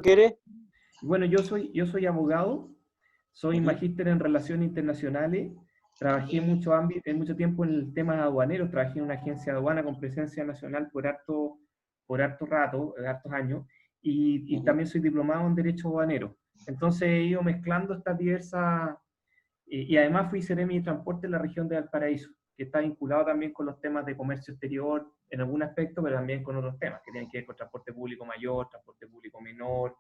¿Quieres? Bueno, yo soy abogado, soy Ujú. magíster en Relaciones Internacionales, trabajé mucho tiempo en el tema aduanero, trabajé en una agencia de aduana con presencia nacional por harto rato, hartos años, y Ujú. también soy diplomado en Derecho Aduanero. Entonces he ido mezclando estas diversas, y además fui Seremi de Transporte en la región de Valparaíso, que está vinculado también con los temas de comercio exterior en algún aspecto, pero también con otros temas que tienen que ver con transporte público mayor, transporte público menor,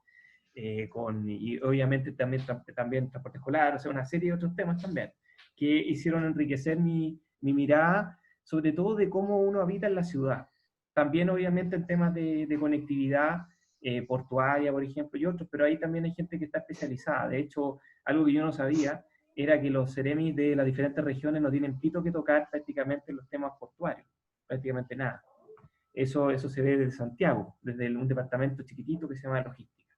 y obviamente también transporte escolar, o sea, una serie de otros temas también, que hicieron enriquecer mi mirada, sobre todo de cómo uno habita en la ciudad. También obviamente en temas de conectividad portuaria, por ejemplo, y otros, pero ahí también hay gente que está especializada. De hecho, algo que yo no sabía era que los seremis de las diferentes regiones no tienen pito que tocar prácticamente en los temas portuarios, prácticamente nada. Eso se ve desde Santiago, desde un departamento chiquitito que se llama logística.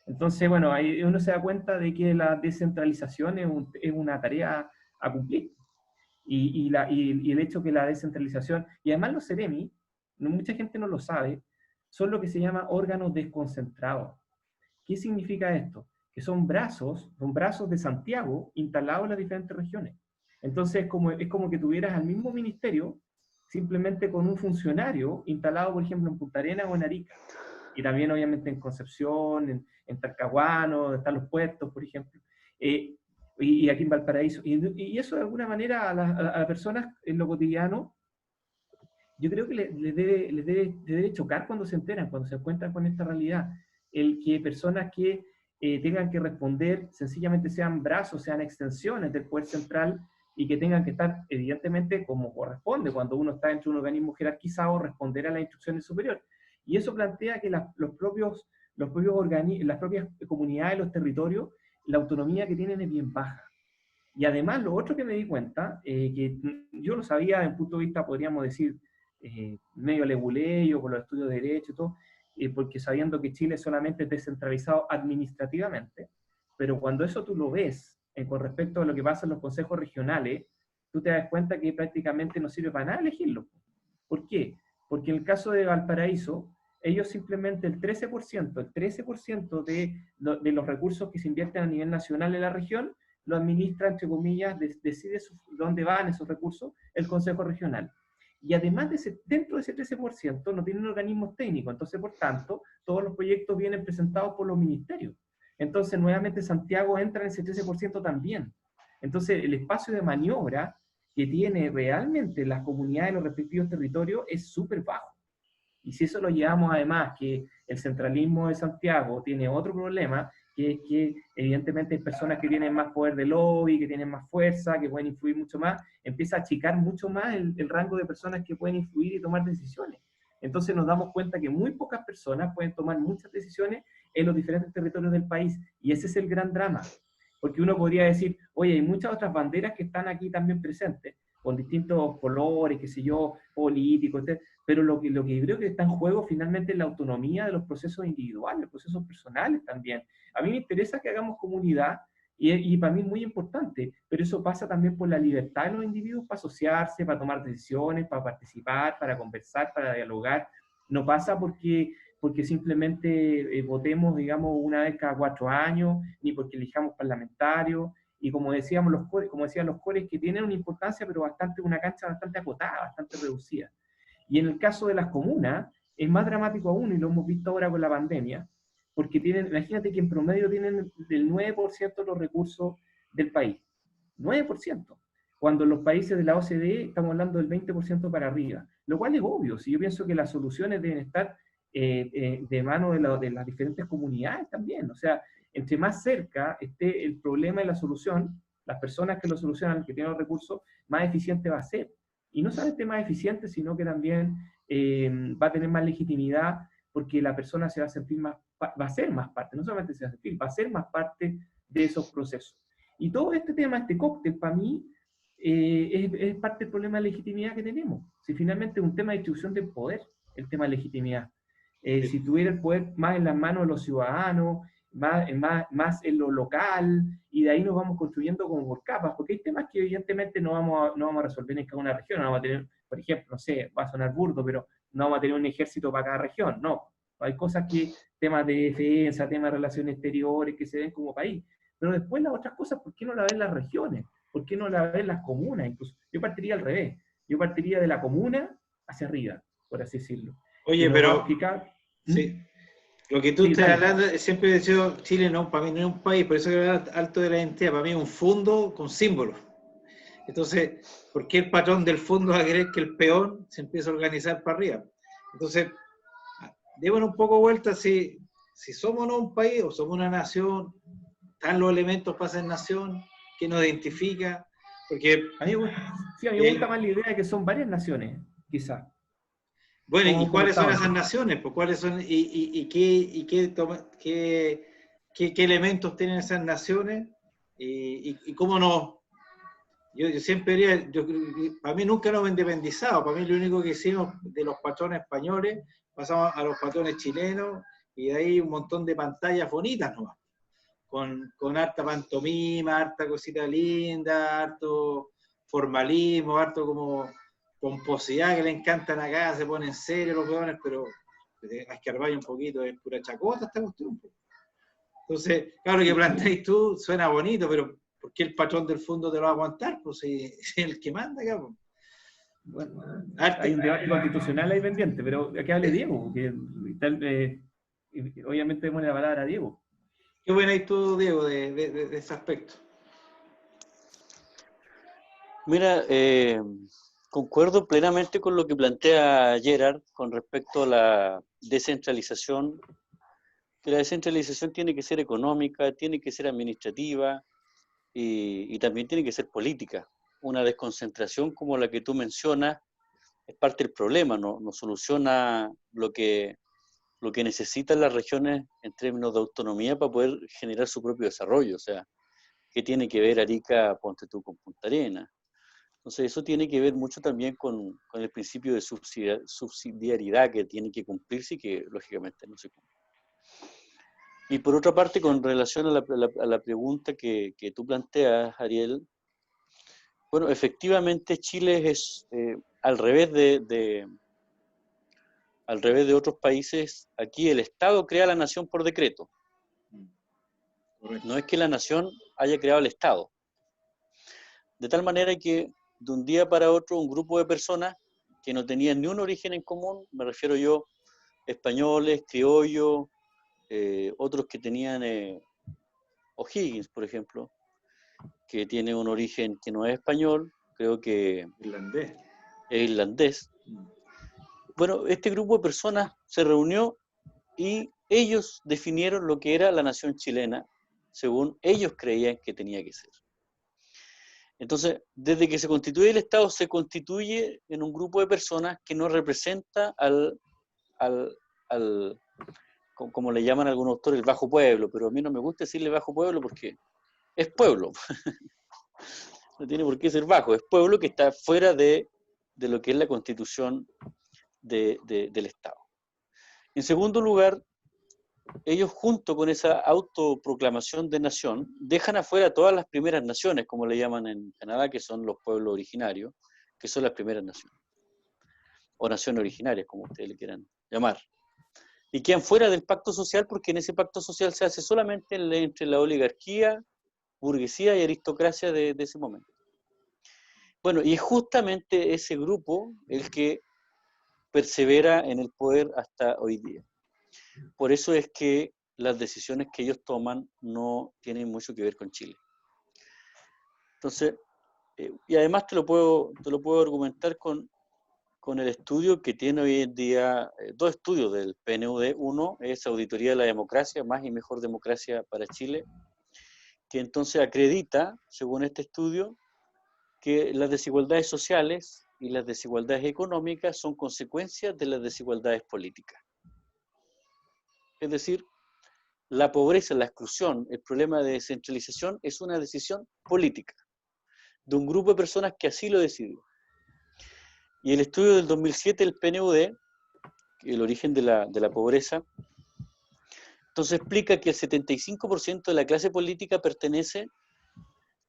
Entonces, bueno, ahí uno se da cuenta de que la descentralización es una tarea a cumplir. Y el hecho que la descentralización, y además los CEREMI, mucha gente no lo sabe, son lo que se llama órganos desconcentrados. ¿Qué significa esto? Que son brazos de Santiago instalados en las diferentes regiones. Entonces es como que tuvieras al mismo ministerio, simplemente con un funcionario instalado, por ejemplo, en Punta Arenas o en Arica. Y también, obviamente, en Concepción, en Talcahuano, donde están los puertos, por ejemplo. Eh, y aquí en Valparaíso. Y eso, de alguna manera, a las personas en lo cotidiano, yo creo que les debe chocar cuando se enteran, cuando se encuentran con esta realidad. El que personas que tengan que responder sencillamente sean brazos, sean extensiones del poder central y que tengan que estar, evidentemente, como corresponde, cuando uno está dentro de un organismo jerarquizado, responder a las instrucciones superiores. Y eso plantea que las propias comunidades, los territorios, la autonomía que tienen es bien baja. Y además, lo otro que me di cuenta, que yo lo sabía desde un punto de vista, podríamos decir, medio leguleyo, con los estudios de Derecho y todo, porque sabiendo que Chile solamente es descentralizado administrativamente, pero cuando eso tú lo ves con respecto a lo que pasa en los consejos regionales, tú te das cuenta que prácticamente no sirve para nada elegirlo. ¿Por qué? Porque en el caso de Valparaíso, ellos simplemente el 13% de los recursos que se invierten a nivel nacional en la región lo administra, entre comillas, decide dónde van esos recursos el Consejo Regional. Y además, dentro de ese 13% no tienen organismos técnicos, entonces, por tanto, todos los proyectos vienen presentados por los ministerios. Entonces, nuevamente, Santiago entra en ese 13% también. Entonces, el espacio de maniobra que tiene realmente las comunidades de los respectivos territorios es súper bajo. Y si eso lo llevamos además que el centralismo de Santiago tiene otro problema, que es que evidentemente hay personas que tienen más poder de lobby, que tienen más fuerza, que pueden influir mucho más, empieza a achicar mucho más el rango de personas que pueden influir y tomar decisiones. Entonces nos damos cuenta que muy pocas personas pueden tomar muchas decisiones en los diferentes territorios del país. Y ese es el gran drama. Porque uno podría decir, oye, hay muchas otras banderas que están aquí también presentes, con distintos colores, qué sé yo, políticos, etc. Pero lo que yo creo que está en juego finalmente es la autonomía de los procesos individuales, los procesos personales también. A mí me interesa que hagamos comunidad y para mí es muy importante, pero eso pasa también por la libertad de los individuos para asociarse, para tomar decisiones, para participar, para conversar, para dialogar. No pasa porque simplemente votemos, digamos, una vez cada 4 años, ni porque elijamos parlamentarios, y como decíamos como decían los cores, que tienen una importancia, pero una cancha bastante acotada, bastante reducida. Y en el caso de las comunas, es más dramático aún, y lo hemos visto ahora con la pandemia, porque imagínate que en promedio tienen del 9% de los recursos del país. 9%. Cuando en los países de la OCDE estamos hablando del 20% para arriba. Lo cual es obvio, si yo pienso que las soluciones deben estar de mano de las diferentes comunidades también. O sea, entre más cerca esté el problema y la solución, las personas que lo solucionan, que tienen los recursos, más eficiente va a ser. Y no solamente más eficiente, sino que también va a tener más legitimidad porque la persona se va a sentir va a ser más parte, no solamente se va a sentir, va a ser más parte de esos procesos. Y todo este tema, este cóctel, para mí, es parte del problema de legitimidad que tenemos. Si finalmente es un tema de distribución del poder, el tema de legitimidad. Si tuviera el poder más en las manos de los ciudadanos, más en lo local, y de ahí nos vamos construyendo como por capas, porque hay temas que evidentemente no vamos a resolver en cada una región, no vamos a tener, por ejemplo, no sé, va a sonar burdo, pero no vamos a tener un ejército para cada región, no. Hay cosas que, temas de defensa, temas de relaciones exteriores, que se ven como país. Pero después las otras cosas, ¿por qué no las ven las regiones? ¿Por qué no las ven las comunas? Incluso yo partiría al revés. Yo partiría de la comuna hacia arriba, por así decirlo. Y Oye, nos vamos a pero explicar. ¿Mm? sí, lo que tú Sí, estás dale. hablando, siempre he dicho, Chile no, para mí no es un país, por eso que hablo alto de la identidad, para mí es un fondo con símbolos. Entonces, ¿por qué el patrón del fondo va a querer que el peón se empiece a organizar para arriba? Entonces, démonos un poco vuelta si somos no un país o somos una nación, están los elementos para ser nación, que nos identifica, porque A mí, sí, a mí me gusta el, más la idea de que son varias naciones, quizás, bueno, ¿y como cuáles son estaba esas antes. naciones? Pues, ¿cuáles son qué elementos tienen esas naciones? Y cómo no. Yo siempre diría, para mí nunca nos hemos independizado, para mí lo único que hicimos de los patrones españoles, pasamos a los patrones chilenos y de ahí un montón de pantallas bonitas nomás, con harta pantomima, harta cosita linda, harto formalismo, harto como pomposidad que le encantan acá, se ponen serios los peones, pero a escarbar un poquito, es pura chacota esta cuestión. Entonces, claro, lo que planteáis tú suena bonito, pero ¿por qué el patrón del fondo te lo va a aguantar? Pues si es el que manda acá. Pues. Bueno, hay Arte, un debate constitucional ahí pendiente, pero que hable Diego, que obviamente démosle la palabra a Diego. ¿Qué opinas tú, Diego, de ese aspecto? Mira, concuerdo plenamente con lo que plantea Gerard con respecto a la descentralización, que la descentralización tiene que ser económica, tiene que ser administrativa y también tiene que ser política. Una desconcentración como la que tú mencionas es parte del problema, no soluciona lo que necesitan las regiones en términos de autonomía para poder generar su propio desarrollo. O sea, ¿qué tiene que ver Arica, ponte tú, con Punta Arenas? Entonces, eso tiene que ver mucho también con el principio de subsidiariedad que tiene que cumplirse y que lógicamente no se cumple. Y por otra parte, con relación a la pregunta que tú planteas, Ariel, bueno, efectivamente Chile es al revés de otros países, aquí el Estado crea la nación por decreto. Correcto. No es que la nación haya creado el Estado. De tal manera que de un día para otro un grupo de personas que no tenían ni un origen en común, me refiero yo, españoles, criollos, otros que tenían O'Higgins, por ejemplo, que tiene un origen que no es español, creo que Irlandés. es irlandés. Bueno, este grupo de personas se reunió y ellos definieron lo que era la nación chilena, según ellos creían que tenía que ser. Entonces, desde que se constituye el Estado, se constituye en un grupo de personas que no representa al como le llaman algunos autores, el bajo pueblo, pero a mí no me gusta decirle bajo pueblo porque es pueblo. No tiene por qué ser bajo, es pueblo que está fuera de lo que es la constitución del Estado. En segundo lugar, ellos junto con esa autoproclamación de nación, dejan afuera todas las primeras naciones, como le llaman en Canadá, que son los pueblos originarios, que son las primeras naciones, o naciones originarias, como ustedes le quieran llamar. Y quedan fuera del pacto social porque en ese pacto social se hace solamente entre la oligarquía, burguesía y aristocracia de ese momento. Bueno, y es justamente ese grupo el que persevera en el poder hasta hoy día. Por eso es que las decisiones que ellos toman no tienen mucho que ver con Chile. Entonces, y además te lo puedo argumentar con el estudio que tiene hoy en día, dos estudios del PNUD. Uno es Auditoría de la Democracia, más y mejor democracia para Chile, que entonces acredita, según este estudio, que las desigualdades sociales y las desigualdades económicas son consecuencias de las desigualdades políticas. Es decir, la pobreza, la exclusión, el problema de descentralización es una decisión política de un grupo de personas que así lo decidió. Y el estudio del 2007 del PNUD, el origen de la pobreza, entonces explica que el 75% de la clase política pertenece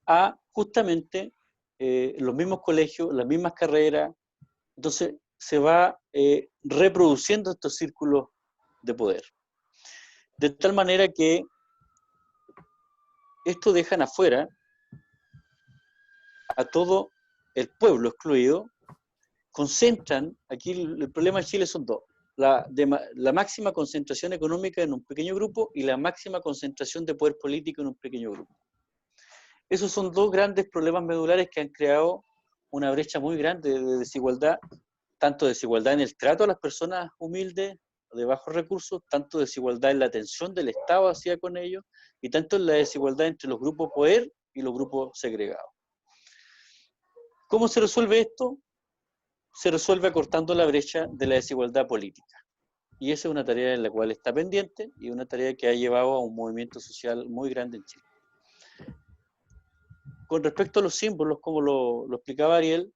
a justamente los mismos colegios, las mismas carreras. Entonces se va reproduciendo estos círculos de poder. De tal manera que esto dejan afuera a todo el pueblo excluido, concentran, aquí el problema de Chile son dos, la máxima concentración económica en un pequeño grupo y la máxima concentración de poder político en un pequeño grupo. Esos son dos grandes problemas medulares que han creado una brecha muy grande de desigualdad, tanto desigualdad en el trato a las personas humildes, de bajos recursos, tanto desigualdad en la atención del Estado hacia con ellos, y tanto en la desigualdad entre los grupos poder y los grupos segregados. ¿Cómo se resuelve esto? Se resuelve acortando la brecha de la desigualdad política. Y esa es una tarea en la cual está pendiente y una tarea que ha llevado a un movimiento social muy grande en Chile. Con respecto a los símbolos, como lo explicaba Ariel,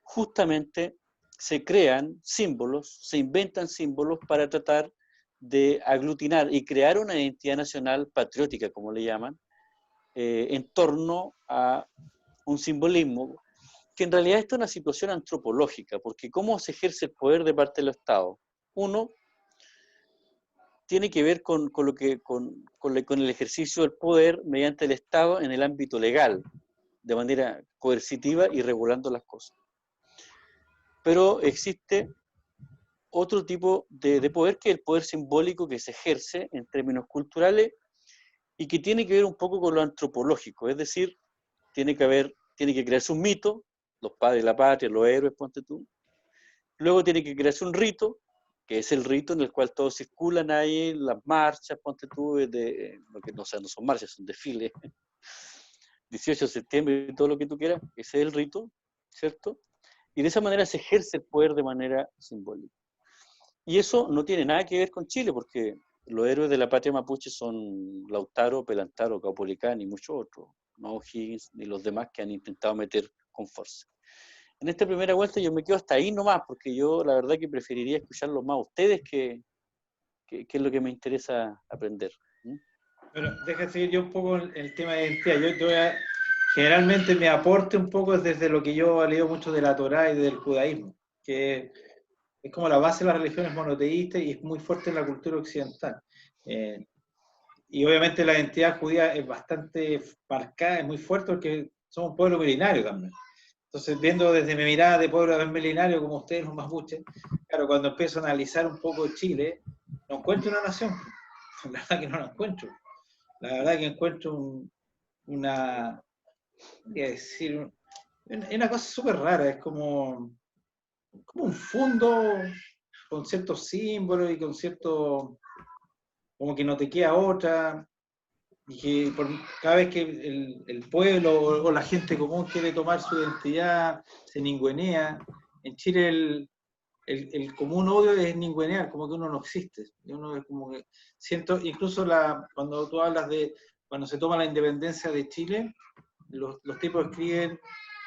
justamente se crean símbolos, se inventan símbolos para tratar de aglutinar y crear una identidad nacional patriótica, como le llaman, en torno a un simbolismo que en realidad está en una situación antropológica, porque ¿cómo se ejerce el poder de parte del Estado? Uno, tiene que ver con el ejercicio del poder mediante el Estado en el ámbito legal, de manera coercitiva y regulando las cosas. Pero existe otro tipo de poder, que es el poder simbólico que se ejerce en términos culturales y que tiene que ver un poco con lo antropológico, es decir, tiene que crearse un mito, los padres de la patria, los héroes, ponte tú. Luego tiene que crearse un rito, que es el rito en el cual todos circulan ahí, las marchas, ponte tú, que no son marchas, son desfiles, 18 de septiembre y todo lo que tú quieras, ese es el rito, ¿cierto? Y de esa manera se ejerce el poder de manera simbólica. Y eso no tiene nada que ver con Chile, porque los héroes de la patria mapuche son Lautaro, Pelantaro, Caupolicán y muchos otros, no O'Higgins ni los demás que han intentado meter con fuerza. En esta primera vuelta yo me quedo hasta ahí nomás, porque yo la verdad que preferiría escucharlos más a ustedes, que es lo que me interesa aprender. Bueno, déjame seguir yo un poco el tema de identidad. Generalmente mi aporte un poco es desde lo que yo he leído mucho de la Torá y del judaísmo, que es como la base de las religiones monoteístas y es muy fuerte en la cultura occidental. Y obviamente la identidad judía es bastante marcada, es muy fuerte porque somos un pueblo milenario también. Entonces, viendo desde mi mirada de pueblo milenario, como ustedes los mapuches, claro, cuando empiezo a analizar un poco Chile, no encuentro una nación. La verdad que no la encuentro. La verdad que encuentro una, voy a decir, una cosa súper rara, es como un fondo con ciertos símbolos y con cierto, como que no te queda otra, y que cada vez que el pueblo o la gente común quiere tomar su identidad, se ningüenea. En Chile el común odio es ningüenear, como que uno no existe. Y uno es como que siento, incluso cuando tú hablas de cuando se toma la independencia de Chile, los tipos escriben: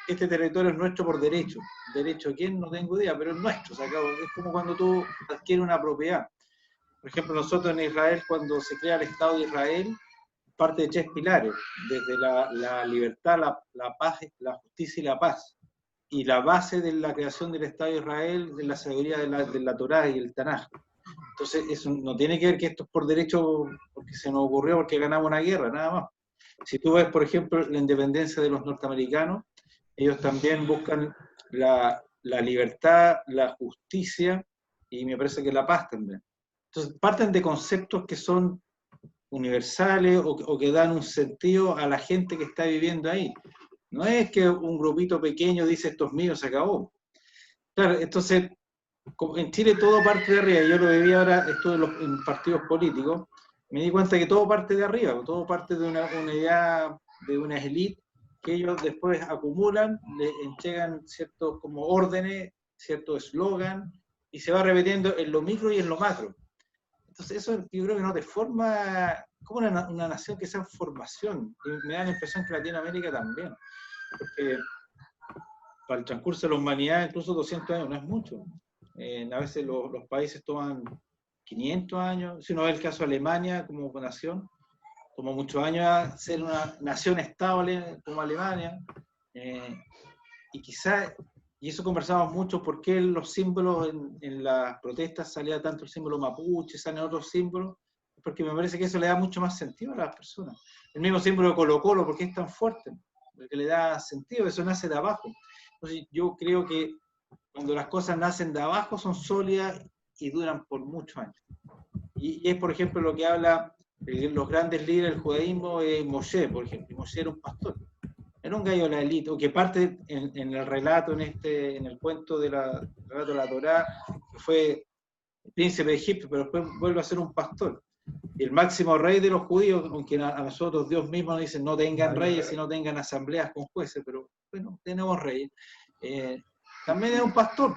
este territorio es nuestro por derecho. ¿Derecho a quién? No tengo idea, pero es nuestro. O sea, es como cuando tú adquieres una propiedad. Por ejemplo, nosotros en Israel, cuando se crea el Estado de Israel, parte de 3 pilares: desde la libertad, la paz, la justicia y la paz. Y la base de la creación del Estado de Israel es la sabiduría de la Torá y el Tanaj. Entonces, eso no tiene que ver que esto es por derecho, porque se nos ocurrió, porque ganamos una guerra, nada más. Si tú ves, por ejemplo, la independencia de los norteamericanos, ellos también buscan la libertad, la justicia y me parece que la paz también. Entonces, parten de conceptos que son universales o que dan un sentido a la gente que está viviendo ahí. No es que un grupito pequeño dice esto es mío, se acabó. Claro, entonces, en Chile todo parte de arriba. Yo lo viví ahora, estuve en partidos políticos, me di cuenta que todo parte de arriba, todo parte de una idea de unas élites que ellos después acumulan, le entregan ciertos como órdenes, ciertos eslogan, y se va repitiendo en lo micro y en lo macro. Entonces eso yo creo que no te forma como una nación que sea en formación. Y me da la impresión que Latinoamérica también. Porque para el transcurso de la humanidad, incluso 200 años no es mucho. A veces los países toman 500 años. Si uno ve el caso de Alemania como nación, tomó muchos años ser una nación estable como Alemania. Y quizás y eso conversamos mucho, por qué los símbolos en las protestas salía tanto el símbolo mapuche, salen otros símbolos, porque me parece que eso le da mucho más sentido a las personas. El mismo símbolo de Colo-Colo, ¿por qué es tan fuerte? Porque le da sentido, eso nace de abajo. Entonces yo creo que cuando las cosas nacen de abajo son sólidas y duran por muchos años. Y es, por ejemplo, lo que habla los grandes líderes del judaísmo, Moshe, por ejemplo. Moshe era un pastor, era un gallo de la élite, o que parte en el relato, en el cuento relato de la Torá, que fue el príncipe de Egipto, pero después vuelve a ser un pastor. Y el máximo rey de los judíos, aunque a nosotros Dios mismo nos dice no tengan reyes, sino tengan asambleas con jueces, pero bueno, tenemos reyes. También es un pastor,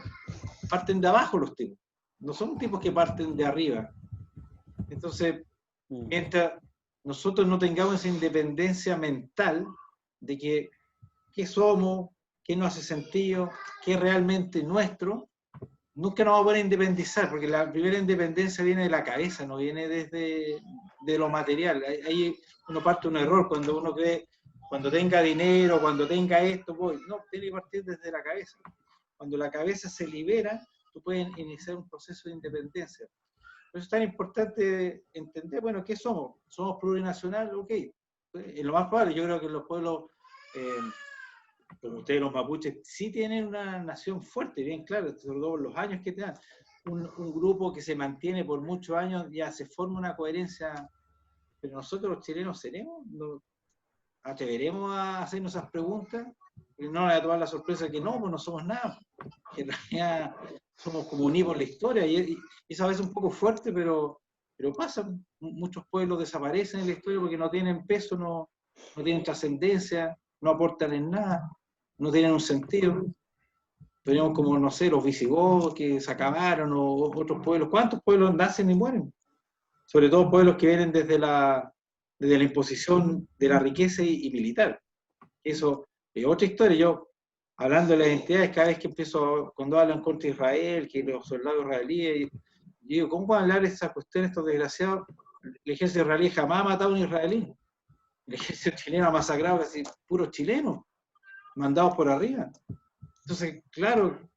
parten de abajo los tipos, no son tipos que parten de arriba. Entonces, mientras nosotros no tengamos esa independencia mental de que qué somos, qué nos hace sentido, qué es realmente nuestro, nunca nos vamos a poder independizar, porque la primera independencia viene de la cabeza, no viene desde de lo material. Ahí uno parte un error cuando uno cree, cuando tenga dinero, cuando tenga esto, voy. No, tiene que partir desde la cabeza. Cuando la cabeza se libera, tú puedes iniciar un proceso de independencia. Por eso es tan importante entender, bueno, ¿qué somos? ¿Somos plurinacional? Ok. Es lo más probable, yo creo que los pueblos, como ustedes los mapuches, sí tienen una nación fuerte, bien claro, sobre todo los años que te dan. Un grupo que se mantiene por muchos años, ya se forma una coherencia, pero nosotros los chilenos seremos, ¿no atreveremos a hacernos esas preguntas? Y no nos va a tomar la sorpresa que no, pues no somos nada, que en realidad somos como un hito en la historia, y eso a veces es un poco fuerte, pero pasa, muchos pueblos desaparecen en la historia porque no tienen peso, no tienen trascendencia, no aportan en nada, no tienen un sentido. Tenemos como, no sé, los visigodos que se acabaron, o otros pueblos. ¿Cuántos pueblos nacen y mueren? Sobre todo pueblos que vienen desde la imposición de la riqueza y militar. Eso es otra historia. Yo, hablando de las identidades, cada vez que cuando hablan contra Israel, que los soldados israelíes, yo digo, ¿cómo van a hablar de esas cuestiones estos desgraciados? El ejército israelí jamás ha matado a un israelí. El ejército chileno ha masacrado casi puros chilenos, mandados por arriba. Entonces, claro,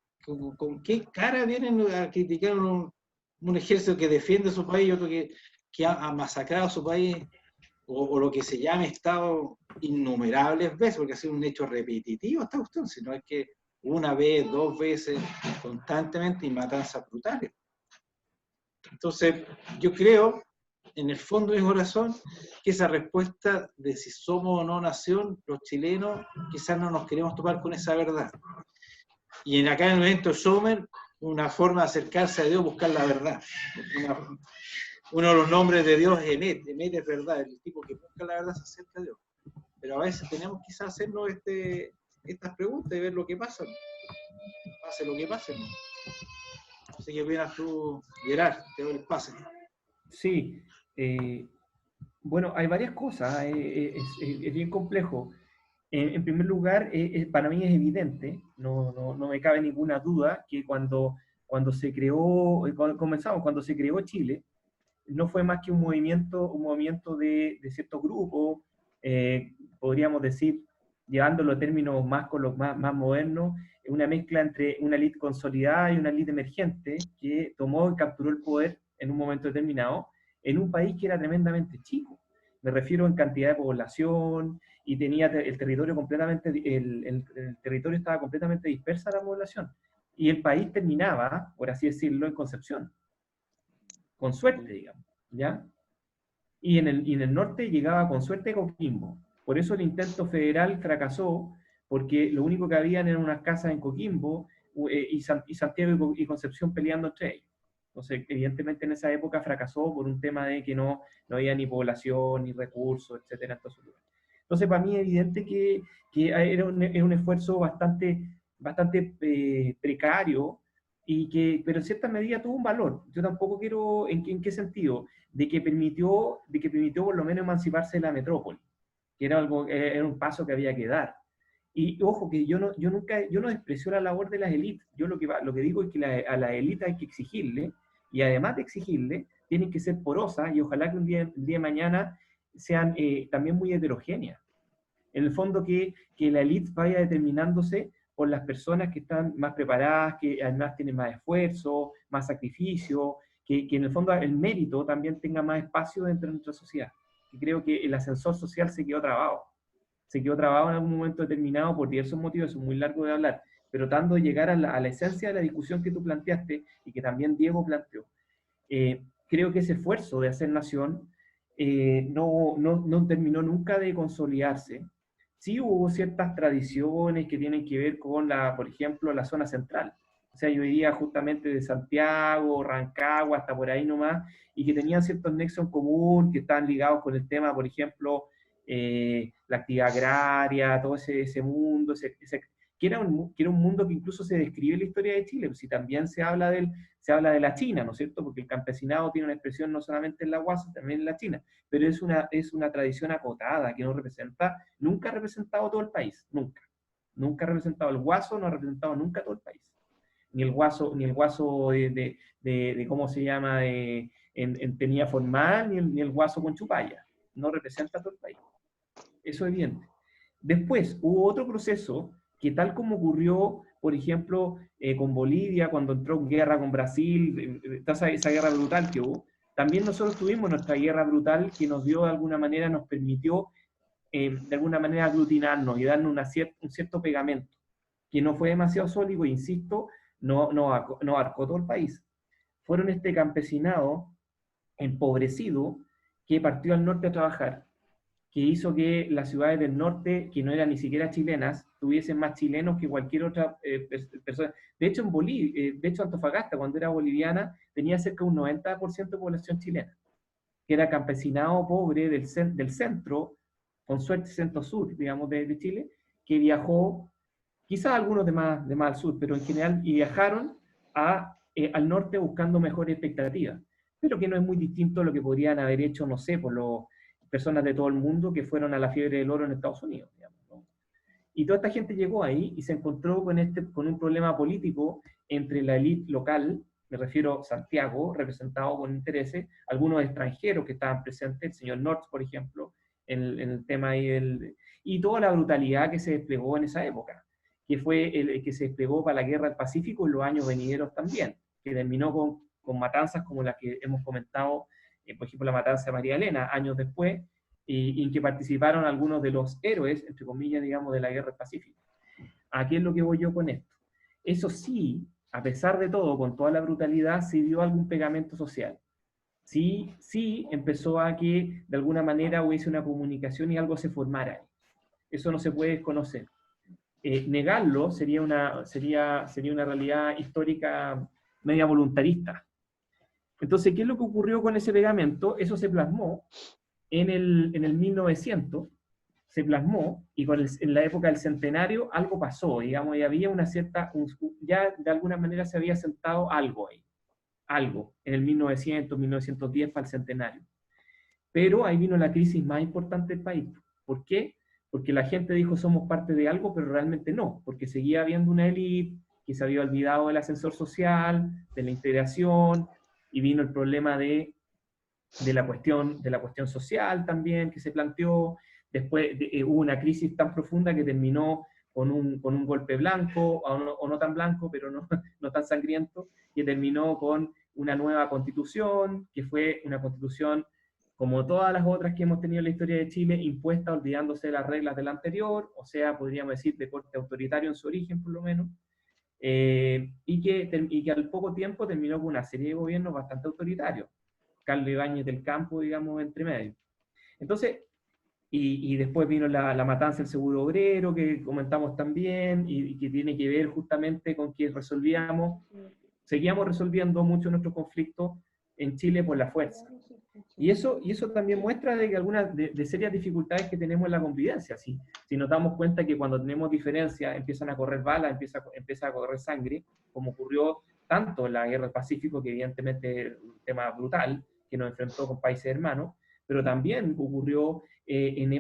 ¿con qué cara vienen a criticar un ejército que defiende su país y otro que ha masacrado su país, o lo que se llama Estado innumerables veces, porque ha sido un hecho repetitivo esta cuestión, sino es que una vez, dos veces, constantemente, y matanzas brutales. Entonces, yo creo, en el fondo de mi corazón, que esa respuesta de si somos o no nación, los chilenos quizás no nos queremos topar con esa verdad. Y acá en el evento Sommer, una forma de acercarse a Dios, buscar la verdad. Uno de los nombres de Dios es Emet. Emet es verdad, el tipo que busca la verdad se acerca a Dios. Pero a veces tenemos quizás hacernos estas preguntas y ver lo que pasa. Pase lo que pase. Así que opinas tú, Gerard, te doy el pase. Sí, bueno, hay varias cosas, es bien complejo. En primer lugar, para mí es evidente, no me cabe ninguna duda, que cuando se creó, cuando se creó Chile, no fue más que un movimiento de ciertos grupos, podríamos decir, llevándolo a términos más modernos, una mezcla entre una élite consolidada y una élite emergente que tomó y capturó el poder en un momento determinado en un país que era tremendamente chico. Me refiero en cantidad de población, y tenía el territorio completamente, el territorio estaba completamente dispersa la población, y el país terminaba, por así decirlo, en Concepción, con suerte, digamos, ¿ya? Y en el norte llegaba con suerte Coquimbo. Por eso el intento federal fracasó, porque lo único que habían eran unas casas en Coquimbo, y Santiago y Concepción peleando entre ellos. Entonces, evidentemente en esa época fracasó por un tema de que no había ni población, ni recursos, etcétera. Entonces, para mí es evidente que era un esfuerzo bastante precario, pero en cierta medida tuvo un valor. Yo tampoco quiero, ¿en qué sentido? De que permitió por lo menos emanciparse de la metrópoli, que era un paso que había que dar. Y ojo, que yo no desprecio la labor de las élites. Yo lo que digo es que a las élites hay que exigirle, y además de exigirle, tienen que ser porosas, y ojalá que el día de mañana sean también muy heterogéneas. En el fondo, que la élite vaya determinándose por las personas que están más preparadas, que además tienen más esfuerzo, más sacrificio, que en el fondo el mérito también tenga más espacio dentro de nuestra sociedad. Y creo que el ascensor social se quedó trabado. Se quedó trabado en algún momento determinado por diversos motivos, es muy largo de hablar, pero tratando de llegar a la esencia de la discusión que tú planteaste y que también Diego planteó. Creo que ese esfuerzo de hacer nación no terminó nunca de consolidarse. Sí hubo ciertas tradiciones que tienen que ver con, por ejemplo, la zona central. O sea, yo diría justamente de Santiago, Rancagua, hasta por ahí nomás, y que tenían ciertos nexos en común, que estaban ligados con el tema, por ejemplo, la actividad agraria, todo ese mundo, que era un mundo que incluso se describe en la historia de Chile, pues si también se habla de la China, ¿no es cierto? Porque el campesinado tiene una expresión no solamente en la UAS, también en la China, pero es una tradición acotada que no representa, nunca ha representado todo el país, nunca. Nunca ha representado el guaso, no ha representado nunca todo el país. Ni el guaso de ¿cómo se llama?, en tenía formal, ni el guaso con chupalla. No representa todo el país. Eso es evidente. Después hubo otro proceso que tal como ocurrió, por ejemplo, con Bolivia, cuando entró en guerra con Brasil, esa guerra brutal que hubo, también nosotros tuvimos nuestra guerra brutal que nos dio de alguna manera, nos permitió de alguna manera aglutinarnos y darnos un cierto pegamento, que no fue demasiado sólido, insisto, no abarcó todo el país. Fueron este campesinado empobrecido que partió al norte a trabajar, que hizo que las ciudades del norte, que no eran ni siquiera chilenas, tuviesen más chilenos que cualquier otra persona. De hecho, Antofagasta, cuando era boliviana, tenía cerca de un 90% de población chilena, que era campesinado pobre del centro, con suerte centro-sur, digamos, de Chile, que viajó, quizás algunos de más al sur, pero en general, y viajaron al norte buscando mejores expectativas, pero que no es muy distinto a lo que podrían haber hecho, no sé, por los personas de todo el mundo que fueron a la fiebre del oro en Estados Unidos, digamos, ¿no? Y toda esta gente llegó ahí y se encontró con un problema político entre la élite local, me refiero a Santiago, representado con intereses, algunos extranjeros que estaban presentes, el señor Nortz, por ejemplo, en el tema ahí y toda la brutalidad que se desplegó en esa época, que fue el que se desplegó para la Guerra del Pacífico en los años venideros también, que terminó con matanzas como las que hemos comentado, por ejemplo, la matanza de María Elena, años después, y en que participaron algunos de los héroes, entre comillas, digamos, de la Guerra del Pacífico. ¿A qué es lo que voy yo con esto? Eso sí, a pesar de todo, con toda la brutalidad, sí dio algún pegamento social. Sí empezó a que, de alguna manera, hubiese una comunicación y algo se formara ahí. Eso no se puede desconocer. Negarlo sería una realidad histórica media voluntarista. Entonces, ¿qué es lo que ocurrió con ese pegamento? Eso se plasmó en el 1900, se plasmó, y en la época del centenario algo pasó, digamos, y había ya de alguna manera se había sentado algo ahí, algo, en el 1900, 1910 para el centenario. Pero ahí vino la crisis más importante del país. ¿Por qué? Porque la gente dijo somos parte de algo, pero realmente no, porque seguía habiendo una élite que se había olvidado del ascensor social, de la integración, y vino el problema de la cuestión social también que se planteó. Después hubo una crisis tan profunda que terminó con un golpe blanco, o no tan blanco, pero no tan sangriento, que terminó con una nueva constitución, que fue una constitución, como todas las otras que hemos tenido en la historia de Chile, impuesta olvidándose de las reglas de la anterior, o sea, podríamos decir de corte autoritario en su origen, por lo menos, y que al poco tiempo terminó con una serie de gobiernos bastante autoritarios. Carlos Ibáñez del Campo, digamos, entre medio. Entonces, y después vino la matanza del seguro obrero, que comentamos también, y que tiene que ver justamente con que seguíamos resolviendo mucho de nuestros conflictos en Chile por la fuerza. Y eso también muestra de que algunas de serias dificultades que tenemos en la convivencia. Si nos damos cuenta que cuando tenemos diferencias empiezan a correr balas, empieza a correr sangre, como ocurrió tanto en la Guerra del Pacífico, que evidentemente es un tema brutal, que nos enfrentó con países hermanos, pero también ocurrió en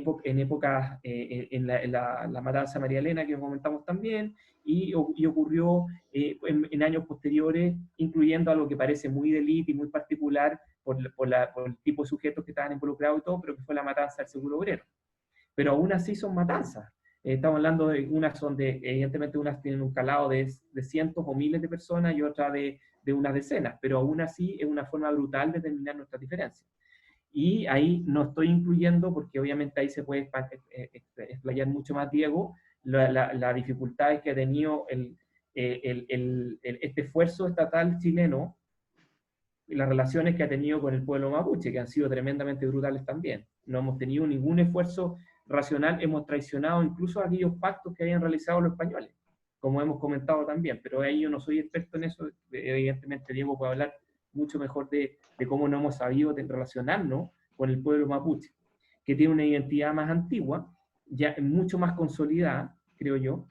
la matanza de María Elena, que comentamos también, y ocurrió en años posteriores, incluyendo algo que parece muy de élite y muy particular por el tipo de sujetos que estaban involucrados y todo, pero que fue la matanza del seguro obrero. Pero aún así son matanzas. Estamos hablando de unas donde, evidentemente, unas tienen un calado de cientos o miles de personas y otras de unas decenas, pero aún así es una forma brutal de determinar nuestras diferencias. Y ahí no estoy incluyendo, porque obviamente ahí se puede explayar mucho más, Diego, la dificultad que ha tenido este esfuerzo estatal chileno y las relaciones que ha tenido con el pueblo mapuche, que han sido tremendamente brutales también. No hemos tenido ningún esfuerzo racional, hemos traicionado incluso aquellos pactos que habían realizado los españoles, como hemos comentado también, pero ahí yo no soy experto en eso, evidentemente Diego puede hablar mucho mejor de cómo no hemos sabido relacionarnos con el pueblo mapuche, que tiene una identidad más antigua, ya mucho más consolidada, creo yo,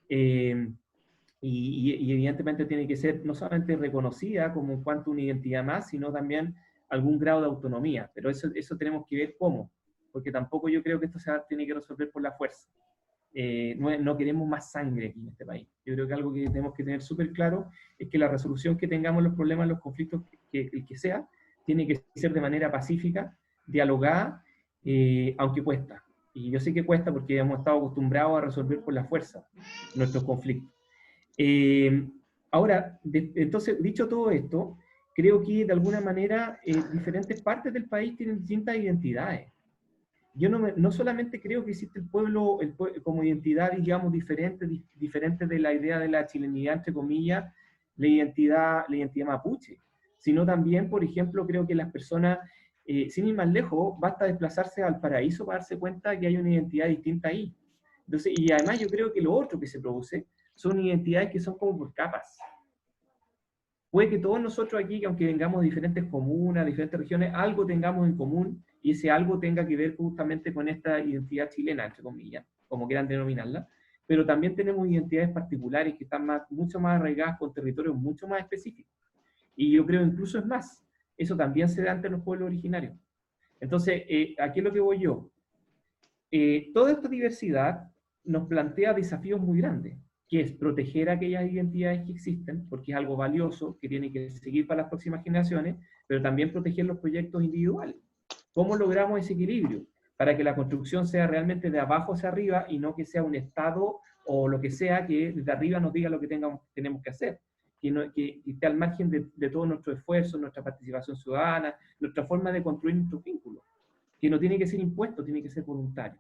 y evidentemente tiene que ser no solamente reconocida como en cuanto a una identidad más, sino también algún grado de autonomía. Pero eso tenemos que ver cómo, porque tampoco yo creo que esto se tiene que resolver por la fuerza. No queremos más sangre aquí en este país. Yo creo que algo que tenemos que tener súper claro es que la resolución que tengamos los problemas, los conflictos, el que sea, tiene que ser de manera pacífica, dialogada, aunque cuesta. Y yo sé que cuesta porque hemos estado acostumbrados a resolver por la fuerza nuestros conflictos. Ahora, entonces, dicho todo esto, creo que de alguna manera diferentes partes del país tienen distintas identidades. Yo no solamente creo que existe el pueblo como identidad, digamos, diferente de la idea de la chilenidad, entre comillas, la identidad mapuche, sino también, por ejemplo, creo que las personas, sin ir más lejos, basta desplazarse al Paraíso para darse cuenta que hay una identidad distinta ahí. Entonces, y además yo creo que lo otro que se produce son identidades que son como por capas. Puede que todos nosotros aquí, aunque vengamos de diferentes comunas, diferentes regiones, algo tengamos en común, y ese algo tenga que ver justamente con esta identidad chilena, entre comillas, como quieran denominarla, pero también tenemos identidades particulares que están mucho más arraigadas con territorios mucho más específicos. Y yo creo incluso es más, eso también se da ante los pueblos originarios. Entonces, aquí es lo que voy yo. Toda esta diversidad nos plantea desafíos muy grandes, que es proteger aquellas identidades que existen, porque es algo valioso que tiene que seguir para las próximas generaciones, pero también proteger los proyectos individuales. ¿Cómo logramos ese equilibrio? Para que la construcción sea realmente de abajo hacia arriba y no que sea un Estado o lo que sea que desde arriba nos diga lo que tenemos que hacer, que esté al margen de todo nuestro esfuerzo, nuestra participación ciudadana, nuestra forma de construir nuestros vínculos, que no tiene que ser impuesto, tiene que ser voluntario.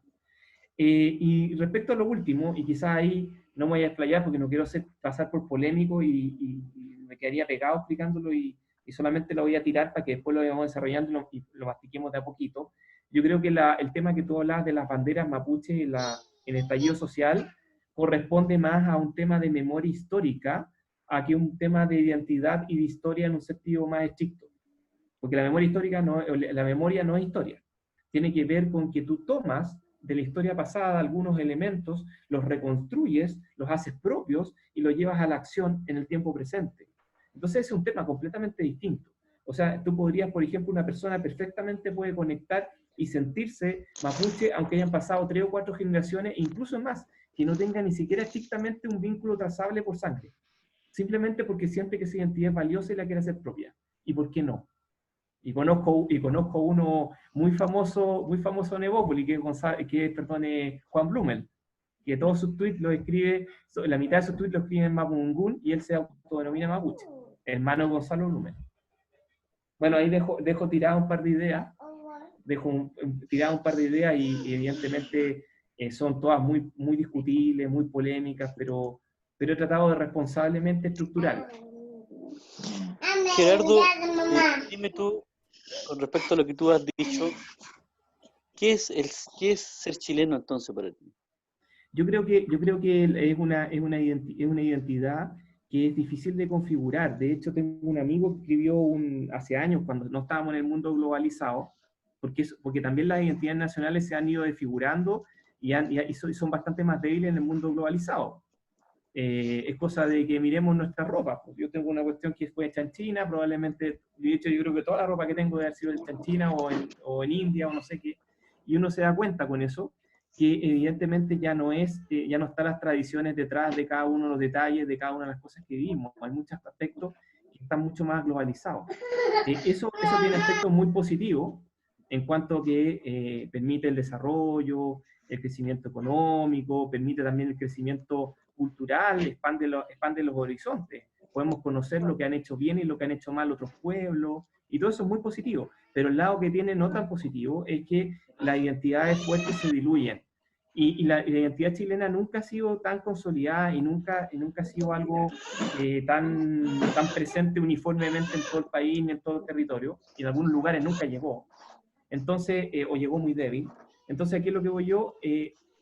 Y respecto a lo último, y quizás ahí no me voy a explayar porque no quiero pasar por polémico y me quedaría pegado explicándolo y solamente lo voy a tirar para que después lo vayamos desarrollando y lo mastiquemos de a poquito. Yo creo que el tema que tú hablas de las banderas mapuche en el estallido social corresponde más a un tema de memoria histórica a que un tema de identidad y de historia en un sentido más estricto. Porque la memoria histórica la memoria no es historia. Tiene que ver con que tú tomas de la historia pasada algunos elementos, los reconstruyes, los haces propios y los llevas a la acción en el tiempo presente. Entonces es un tema completamente distinto. O sea, tú podrías, por ejemplo, una persona perfectamente puede conectar y sentirse mapuche, aunque hayan pasado 3 o 4 generaciones, e incluso más, que no tenga ni siquiera estrictamente un vínculo trazable por sangre. Simplemente porque siente que esa identidad es valiosa y la quiere hacer propia. ¿Y por qué no? Y conozco uno muy famoso en Evópolis, que es Juan Blumel, que todos sus tweets los escribe, la mitad de sus tweets los escribe en Mapungún y él se autodenomina mapuche, hermano de Gonzalo Blumel. Bueno, ahí dejo tirado un par de ideas, y evidentemente son todas muy, muy discutibles, muy polémicas, pero he tratado de responsablemente estructurarlas. Gerardo, dime tú, con respecto a lo que tú has dicho, ¿qué es ser chileno entonces para ti? Yo creo que es una identidad que es difícil de configurar. De hecho, tengo un amigo que escribió hace años, cuando no estábamos en el mundo globalizado, porque también las identidades nacionales se han ido desfigurando y son bastante más débiles en el mundo globalizado. Es cosa de que miremos nuestra ropa. Yo tengo una cuestión que fue hecha en China, probablemente, de hecho yo creo que toda la ropa que tengo debe haber sido hecha en China o en India o no sé qué, y uno se da cuenta con eso, que evidentemente ya no están las tradiciones detrás de cada uno de los detalles, de cada una de las cosas que vivimos. Hay muchos aspectos que están mucho más globalizados. Eso tiene aspectos muy positivos, en cuanto que permite el desarrollo, el crecimiento económico, permite también el crecimiento cultural, expande los horizontes. Podemos conocer lo que han hecho bien y lo que han hecho mal otros pueblos, y todo eso es muy positivo. Pero el lado que tiene no tan positivo es que las identidades fuertes se diluyen. Y la identidad chilena nunca ha sido tan consolidada y nunca ha sido algo tan presente uniformemente en todo el país ni en todo el territorio, y en algunos lugares nunca llegó. Entonces, o llegó muy débil. Entonces, aquí es lo que voy yo,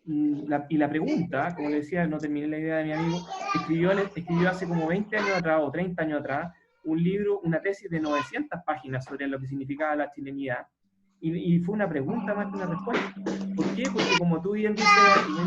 la pregunta, como le decía, no terminé la idea de mi amigo, escribió hace como 20 años atrás o 30 años atrás un libro, una tesis de 900 páginas sobre lo que significaba la chilenidad, y fue una pregunta más que una respuesta. ¿Por qué? Porque como tú bien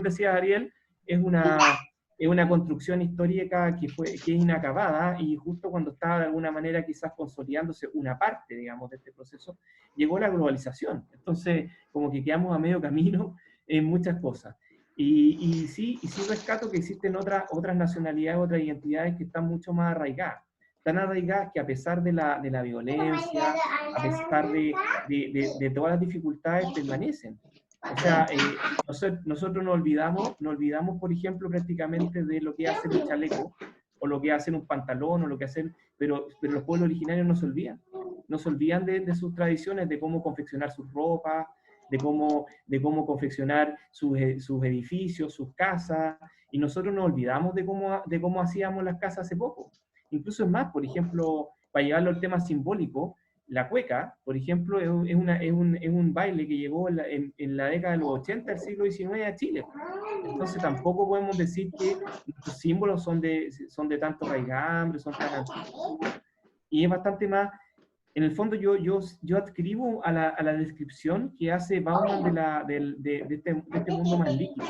decías, Ariel, es una construcción histórica que es inacabada, y justo cuando estaba de alguna manera quizás consolidándose una parte, digamos, de este proceso, llegó la globalización. Entonces, como que quedamos a medio camino en muchas cosas. Y sí rescato que existen otras nacionalidades, otras identidades que están mucho más arraigadas. Tan arraigadas que a pesar de la violencia, a pesar de todas las dificultades, permanecen. O sea, nosotros nos olvidamos, por ejemplo, prácticamente de lo que es hacer un chaleco, o lo que es hacer un pantalón, o lo que hacer, pero los pueblos originarios no se olvidan de sus tradiciones, de cómo confeccionar sus ropas, de cómo confeccionar sus edificios, sus casas, y nosotros nos olvidamos de cómo hacíamos las casas hace poco. Incluso es más, por ejemplo, para llevarlo al tema simbólico, la cueca, por ejemplo, es un baile que llegó en la década de los 80 del siglo XIX a Chile. Entonces tampoco podemos decir que nuestros símbolos son de tanto raigambre, son tan antiguos, y es bastante más. En el fondo yo adscribo a la descripción que hace Bauman de este mundo más líquido,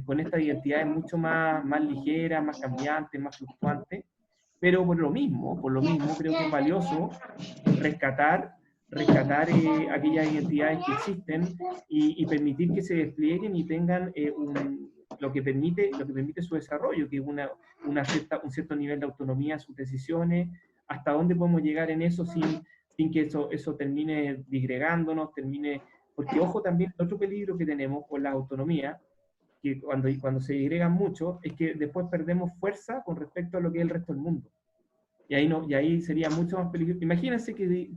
con estas identidades mucho más ligeras, más cambiantes, más fluctuantes, pero por lo mismo creo que es valioso rescatar aquellas identidades que existen, y permitir que se desplieguen y tengan lo que permite su desarrollo, que es un cierto nivel de autonomía en sus decisiones. Hasta dónde podemos llegar en eso sin que eso termine disgregándonos, porque ojo, también otro peligro que tenemos con la autonomía, que cuando se disgregan mucho, es que después perdemos fuerza con respecto a lo que es el resto del mundo. Y ahí sería mucho más peligroso. Imagínense que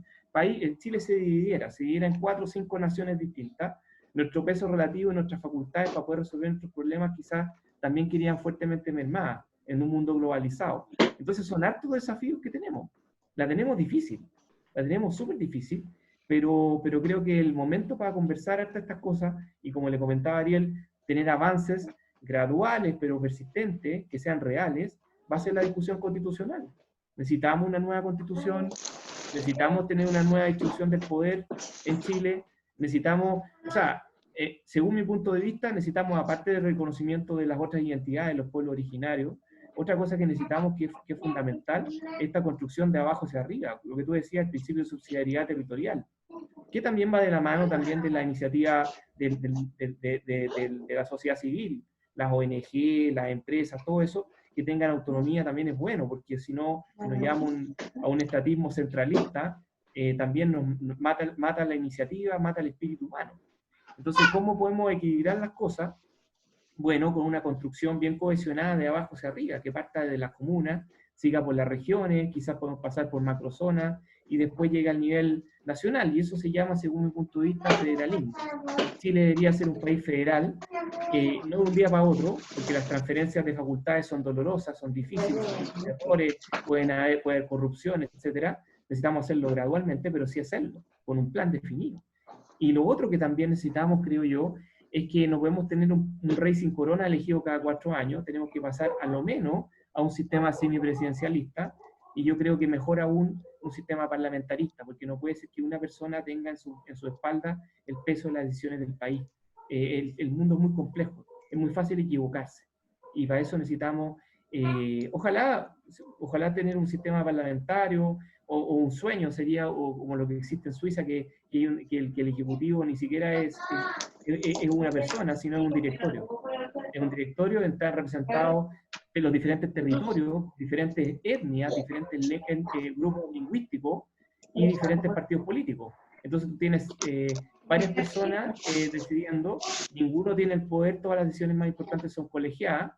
Chile se dividiera en 4 o 5 naciones distintas. Nuestro peso relativo y nuestras facultades para poder resolver nuestros problemas quizás también quedarían fuertemente mermadas en un mundo globalizado. Entonces son hartos desafíos que tenemos. La tenemos difícil, la tenemos súper difícil, pero creo que el momento para conversar hasta estas cosas, y como le comentaba Ariel, tener avances graduales pero persistentes, que sean reales, va a ser la discusión constitucional. Necesitamos una nueva constitución, necesitamos tener una nueva distribución del poder en Chile, necesitamos, según mi punto de vista, necesitamos, aparte del reconocimiento de las otras identidades de los pueblos originarios, otra cosa que necesitamos, que es fundamental, esta construcción de abajo hacia arriba, lo que tú decías, el principio de subsidiariedad territorial, que también va de la mano también de la iniciativa de la sociedad civil, las ONG, las empresas, todo eso, que tengan autonomía también es bueno, porque si no, si nos llevamos a un estatismo centralista, también nos mata la iniciativa, mata el espíritu humano. Entonces, ¿cómo podemos equilibrar las cosas? Bueno, con una construcción bien cohesionada de abajo hacia arriba, que parta de las comunas, siga por las regiones, quizás podemos pasar por macrozonas, y después llega al nivel nacional, y eso se llama, según mi punto de vista, federalismo. Chile debería ser un país federal, no de un día para otro, porque las transferencias de facultades son dolorosas, son difíciles, son errores, puede haber corrupción, etc. Necesitamos hacerlo gradualmente, pero sí hacerlo, con un plan definido. Y lo otro que también necesitamos, creo yo, es que no podemos tener un rey sin corona elegido cada 4 años, tenemos que pasar a lo menos a un sistema semipresidencialista, y yo creo que mejor aún un sistema parlamentarista, porque no puede ser que una persona tenga en su espalda el peso de las decisiones del país. El mundo es muy complejo, es muy fácil equivocarse, y para eso necesitamos, ojalá tener un sistema parlamentario, o un sueño sería, o como lo que existe en Suiza, que el ejecutivo ni siquiera es una persona, sino es un directorio. Es un directorio donde están representados en los diferentes territorios, diferentes etnias, diferentes grupos lingüísticos y diferentes partidos políticos. Entonces tú tienes varias personas decidiendo, ninguno tiene el poder, todas las decisiones más importantes son colegiadas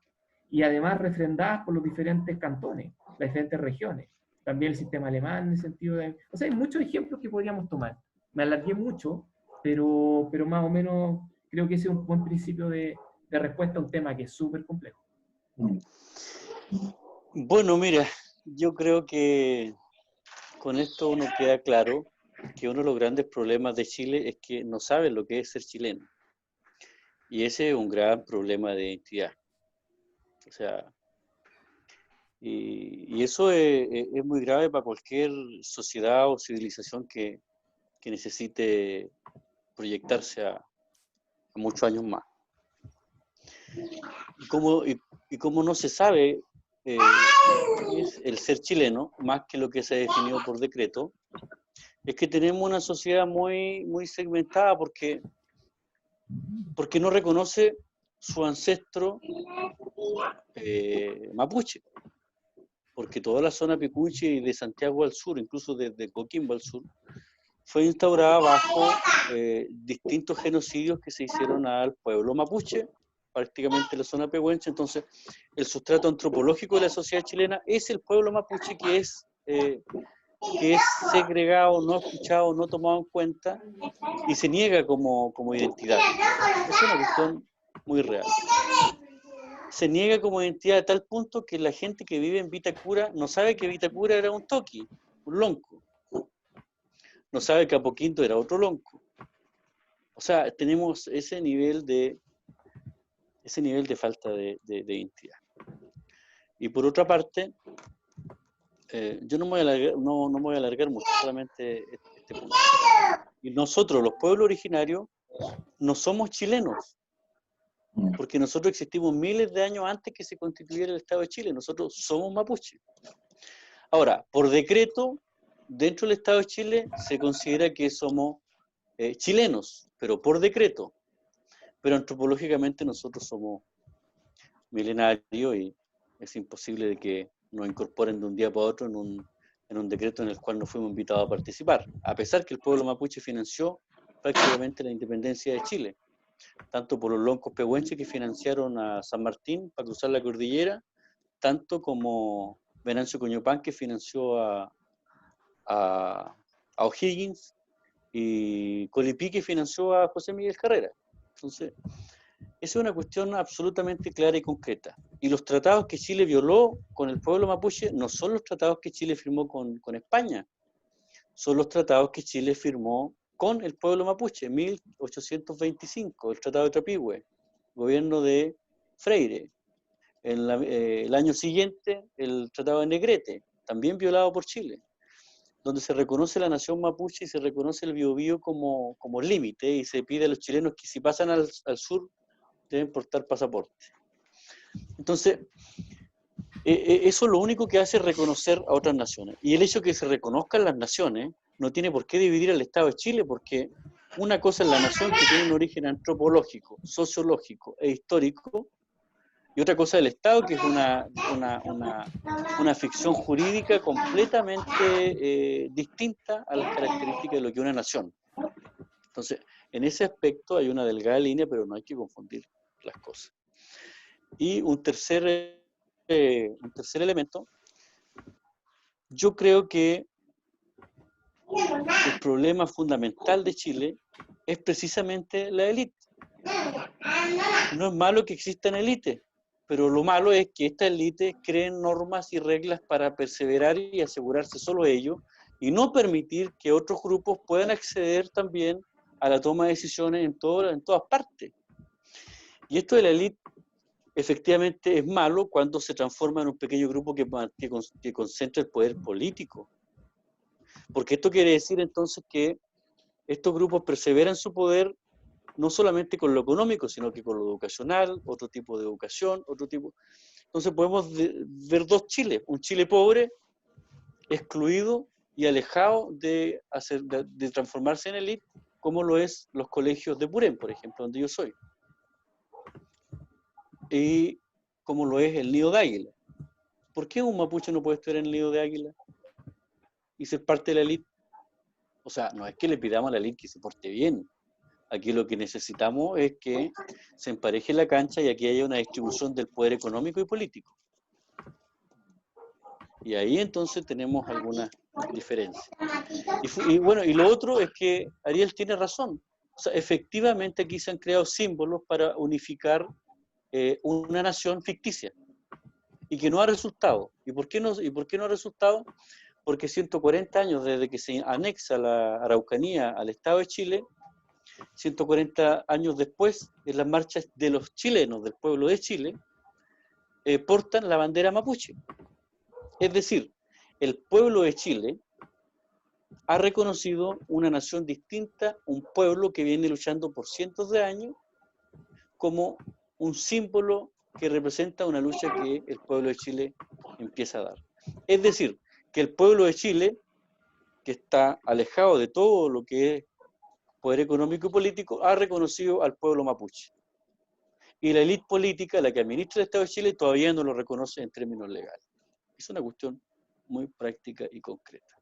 y además refrendadas por los diferentes cantones, las diferentes regiones. También el sistema alemán en el sentido de... O sea, hay muchos ejemplos que podríamos tomar. Me alargué mucho, pero más o menos creo que ese es un buen principio de respuesta a un tema que es súper complejo. Bueno, mira, yo creo que con esto uno queda claro que uno de los grandes problemas de Chile es que no saben lo que es ser chileno. Y ese es un gran problema de identidad. O sea, y eso es muy grave para cualquier sociedad o civilización que necesite proyectarse a muchos años más. Y como no se sabe qué es el ser chileno, más que lo que se ha definido por decreto, es que tenemos una sociedad muy, muy segmentada porque no reconoce su ancestro mapuche. Porque toda la zona Picuche y de Santiago al sur, incluso desde Coquimbo al sur, fue instaurada bajo distintos genocidios que se hicieron al pueblo mapuche, prácticamente la zona pehuenche. Entonces, el sustrato antropológico de la sociedad chilena es el pueblo mapuche que es segregado, no escuchado, no tomado en cuenta y se niega como identidad. Es una cuestión muy real. Se niega como identidad a tal punto que la gente que vive en Vitacura no sabe que Vitacura era un toqui, un lonco. No sabe que Apoquinto era otro lonco. O sea, tenemos ese nivel de falta de identidad. Y por otra parte, yo no me voy a alargar mucho, solamente este punto. Y nosotros, los pueblos originarios, no somos chilenos, porque nosotros existimos miles de años antes que se constituyera el Estado de Chile. Nosotros somos mapuche. Ahora, por decreto, dentro del Estado de Chile se considera que somos chilenos, pero por decreto. Pero antropológicamente nosotros somos milenarios y es imposible de que nos incorporen de un día para otro en un decreto en el cual no fuimos invitados a participar, a pesar que el pueblo mapuche financió prácticamente la independencia de Chile, tanto por los loncos pehuenches que financiaron a San Martín para cruzar la cordillera, tanto como Venancio Coñopán que financió a O'Higgins y Colipí que financió a José Miguel Carrera. Entonces, esa es una cuestión absolutamente clara y concreta. Y los tratados que Chile violó con el pueblo mapuche no son los tratados que Chile firmó con España, son los tratados que Chile firmó con el pueblo mapuche en 1825, el Tratado de Trapihue, gobierno de Freire. El año siguiente, el Tratado de Negrete, también violado por Chile, donde se reconoce la nación mapuche y se reconoce el Biobío como límite y se pide a los chilenos que si pasan al sur deben portar pasaporte. Entonces, eso es lo único que hace reconocer a otras naciones. Y el hecho de que se reconozcan las naciones no tiene por qué dividir al Estado de Chile, porque una cosa es la nación que tiene un origen antropológico, sociológico e histórico, y otra cosa es el Estado, que es una ficción jurídica completamente distinta a las características de lo que es una nación. Entonces, en ese aspecto hay una delgada línea, pero no hay que confundir las cosas. Y un tercer elemento, yo creo que el problema fundamental de Chile es precisamente la élite. No es malo que existan élites, pero lo malo es que estas élites creen normas y reglas para perseverar y asegurarse solo ellos y no permitir que otros grupos puedan acceder también a la toma de decisiones en todas partes. Y esto de la élite efectivamente es malo cuando se transforma en un pequeño grupo que concentra el poder político. Porque esto quiere decir entonces que estos grupos perseveran su poder no solamente con lo económico, sino que con lo educacional, otro tipo de educación, otro tipo. Entonces podemos ver dos Chiles, un Chile pobre, excluido y alejado de transformarse en élite, como lo es los colegios de Purén, por ejemplo, donde yo soy. Y como lo es el nido de águila. ¿Por qué un mapuche no puede estar en el nido de águila y ser parte de la élite? O sea, no es que le pidamos a la élite que se porte bien. Aquí lo que necesitamos es que se empareje la cancha y aquí haya una distribución del poder económico y político. Y ahí entonces tenemos algunas diferencias. Y bueno, y lo otro es que Ariel tiene razón. O sea, efectivamente aquí se han creado símbolos para unificar una nación ficticia y que no ha resultado. ¿Y por qué no ha resultado? Porque 140 años desde que se anexa la Araucanía al Estado de Chile, 140 años después, en las marchas de los chilenos, del pueblo de Chile, portan la bandera mapuche. Es decir, el pueblo de Chile ha reconocido una nación distinta, un pueblo que viene luchando por cientos de años, como un símbolo que representa una lucha que el pueblo de Chile empieza a dar. Es decir, que el pueblo de Chile, que está alejado de todo lo que es poder económico y político, ha reconocido al pueblo mapuche. Y la élite política, la que administra el Estado de Chile, todavía no lo reconoce en términos legales. Es una cuestión muy práctica y concreta.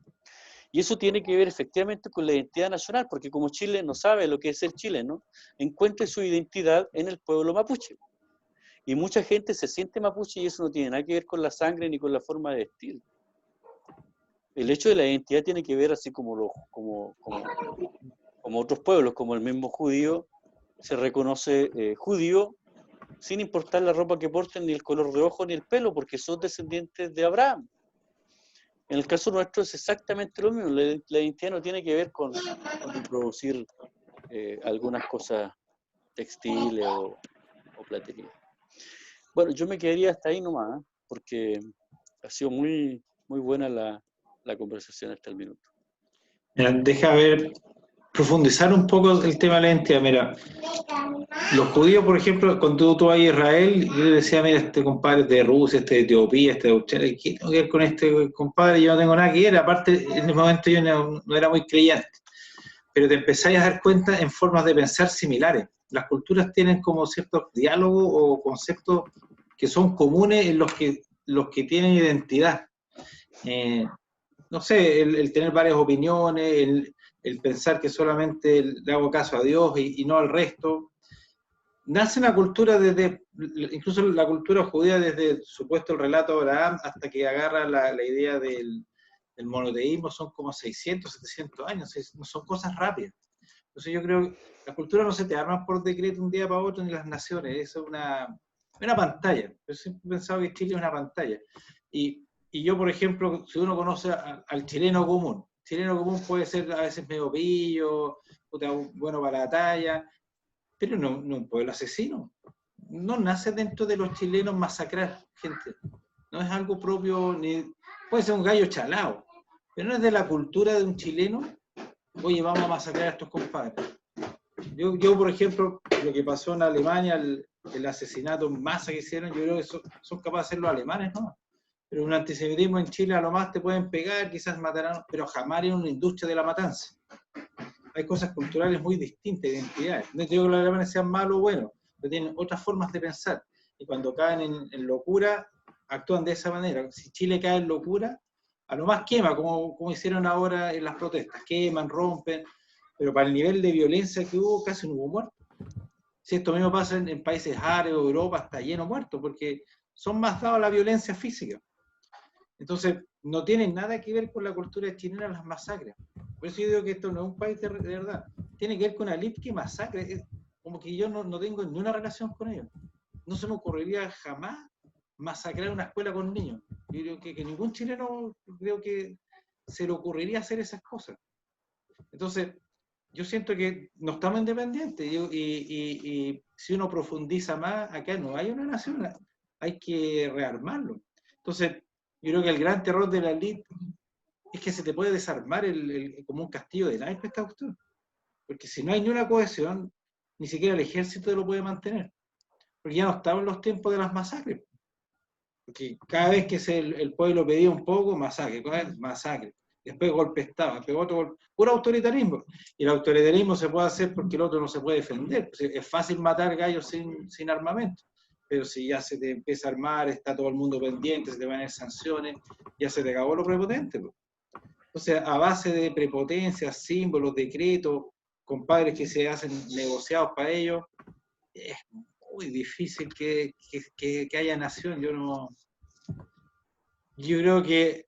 Y eso tiene que ver efectivamente con la identidad nacional, porque como Chile no sabe lo que es ser chileno, encuentra su identidad en el pueblo mapuche. Y mucha gente se siente mapuche y eso no tiene nada que ver con la sangre ni con la forma de vestir. El hecho de la identidad tiene que ver así como otros pueblos, como el mismo judío se reconoce judío sin importar la ropa que porten, ni el color de ojo, ni el pelo, porque son descendientes de Abraham. En el caso nuestro es exactamente lo mismo. La identidad no tiene que ver con producir algunas cosas textiles o platería. Bueno, yo me quedaría hasta ahí nomás, porque ha sido muy, muy buena la conversación hasta el minuto. Mira, deja ver, profundizar un poco el tema de la identidad. Mira, los judíos, por ejemplo, cuando tú vas a Israel, yo le decía, mira, este compadre es de Rusia, este de Etiopía, este de Australia, ¿qué tengo que ver con este compadre? Yo no tengo nada que ver, aparte, en ese momento yo no era muy creyente, pero te empezáis a dar cuenta en formas de pensar similares. Las culturas tienen como ciertos diálogos o conceptos que son comunes en los que tienen identidad. No sé, el tener varias opiniones, el pensar que solamente le hago caso a Dios y no al resto. Nace una cultura incluso la cultura judía desde supuesto el relato de Abraham hasta que agarra la idea del monoteísmo, son como 600, 700 años, no son cosas rápidas. Entonces yo creo que la cultura no se te arma por decreto un día para otro ni las naciones, es una pantalla. Yo siempre he pensado que Chile es una pantalla. Y yo, por ejemplo, si uno conoce al chileno común puede ser a veces medio pillo, bueno para la talla, pero no un pueblo asesino. No nace dentro de los chilenos masacrar gente. No es algo propio, puede ser un gallo chalao, pero no es de la cultura de un chileno, oye, vamos a masacrar a estos compadres. Yo, por ejemplo, lo que pasó en Alemania, el asesinato en masa que hicieron, yo creo que son capaces de hacer los alemanes, ¿no? Pero un antisemitismo en Chile a lo más te pueden pegar, quizás matarán, pero jamás en una industria de la matanza. Hay cosas culturales muy distintas, identidades. No digo que los alemanes sean malos o buenos, pero tienen otras formas de pensar. Y cuando caen en locura, actúan de esa manera. Si Chile cae en locura, a lo más quema, como hicieron ahora en las protestas. Queman, rompen, pero para el nivel de violencia que hubo, casi no hubo muertos. Si esto mismo pasa en países árabes, Europa, está lleno de muertos, porque son más dados a la violencia física. Entonces, no tienen nada que ver con la cultura chilena las masacres. Por eso yo digo que esto no es un país de verdad. Tiene que ver con una élite que masacre. Como que yo no tengo ni una relación con ellos. No se me ocurriría jamás masacrar una escuela con niños. Yo creo que ningún chileno creo que se le ocurriría hacer esas cosas. Entonces, yo siento que no estamos independientes y si uno profundiza más, acá no hay una nación, hay que rearmarlo. Entonces, yo creo que el gran terror de la élite es que se te puede desarmar como un castillo de naipes esta cuestión. Porque si no hay ni una cohesión, ni siquiera el ejército lo puede mantener. Porque ya no estamos en los tiempos de las masacres. Porque cada vez que el pueblo pedía un poco, masacre, masacre. Después golpe de Estado, después otro golpe. Puro autoritarismo. Y el autoritarismo se puede hacer porque el otro no se puede defender. Es fácil matar gallos sin armamento. Pero si ya se te empieza a armar, está todo el mundo pendiente, se te van a ir sanciones, ya se te acabó lo prepotente. Entonces, a base de prepotencia, símbolos, decretos, compadres que se hacen negociados para ellos, es muy difícil que haya nación. Yo creo que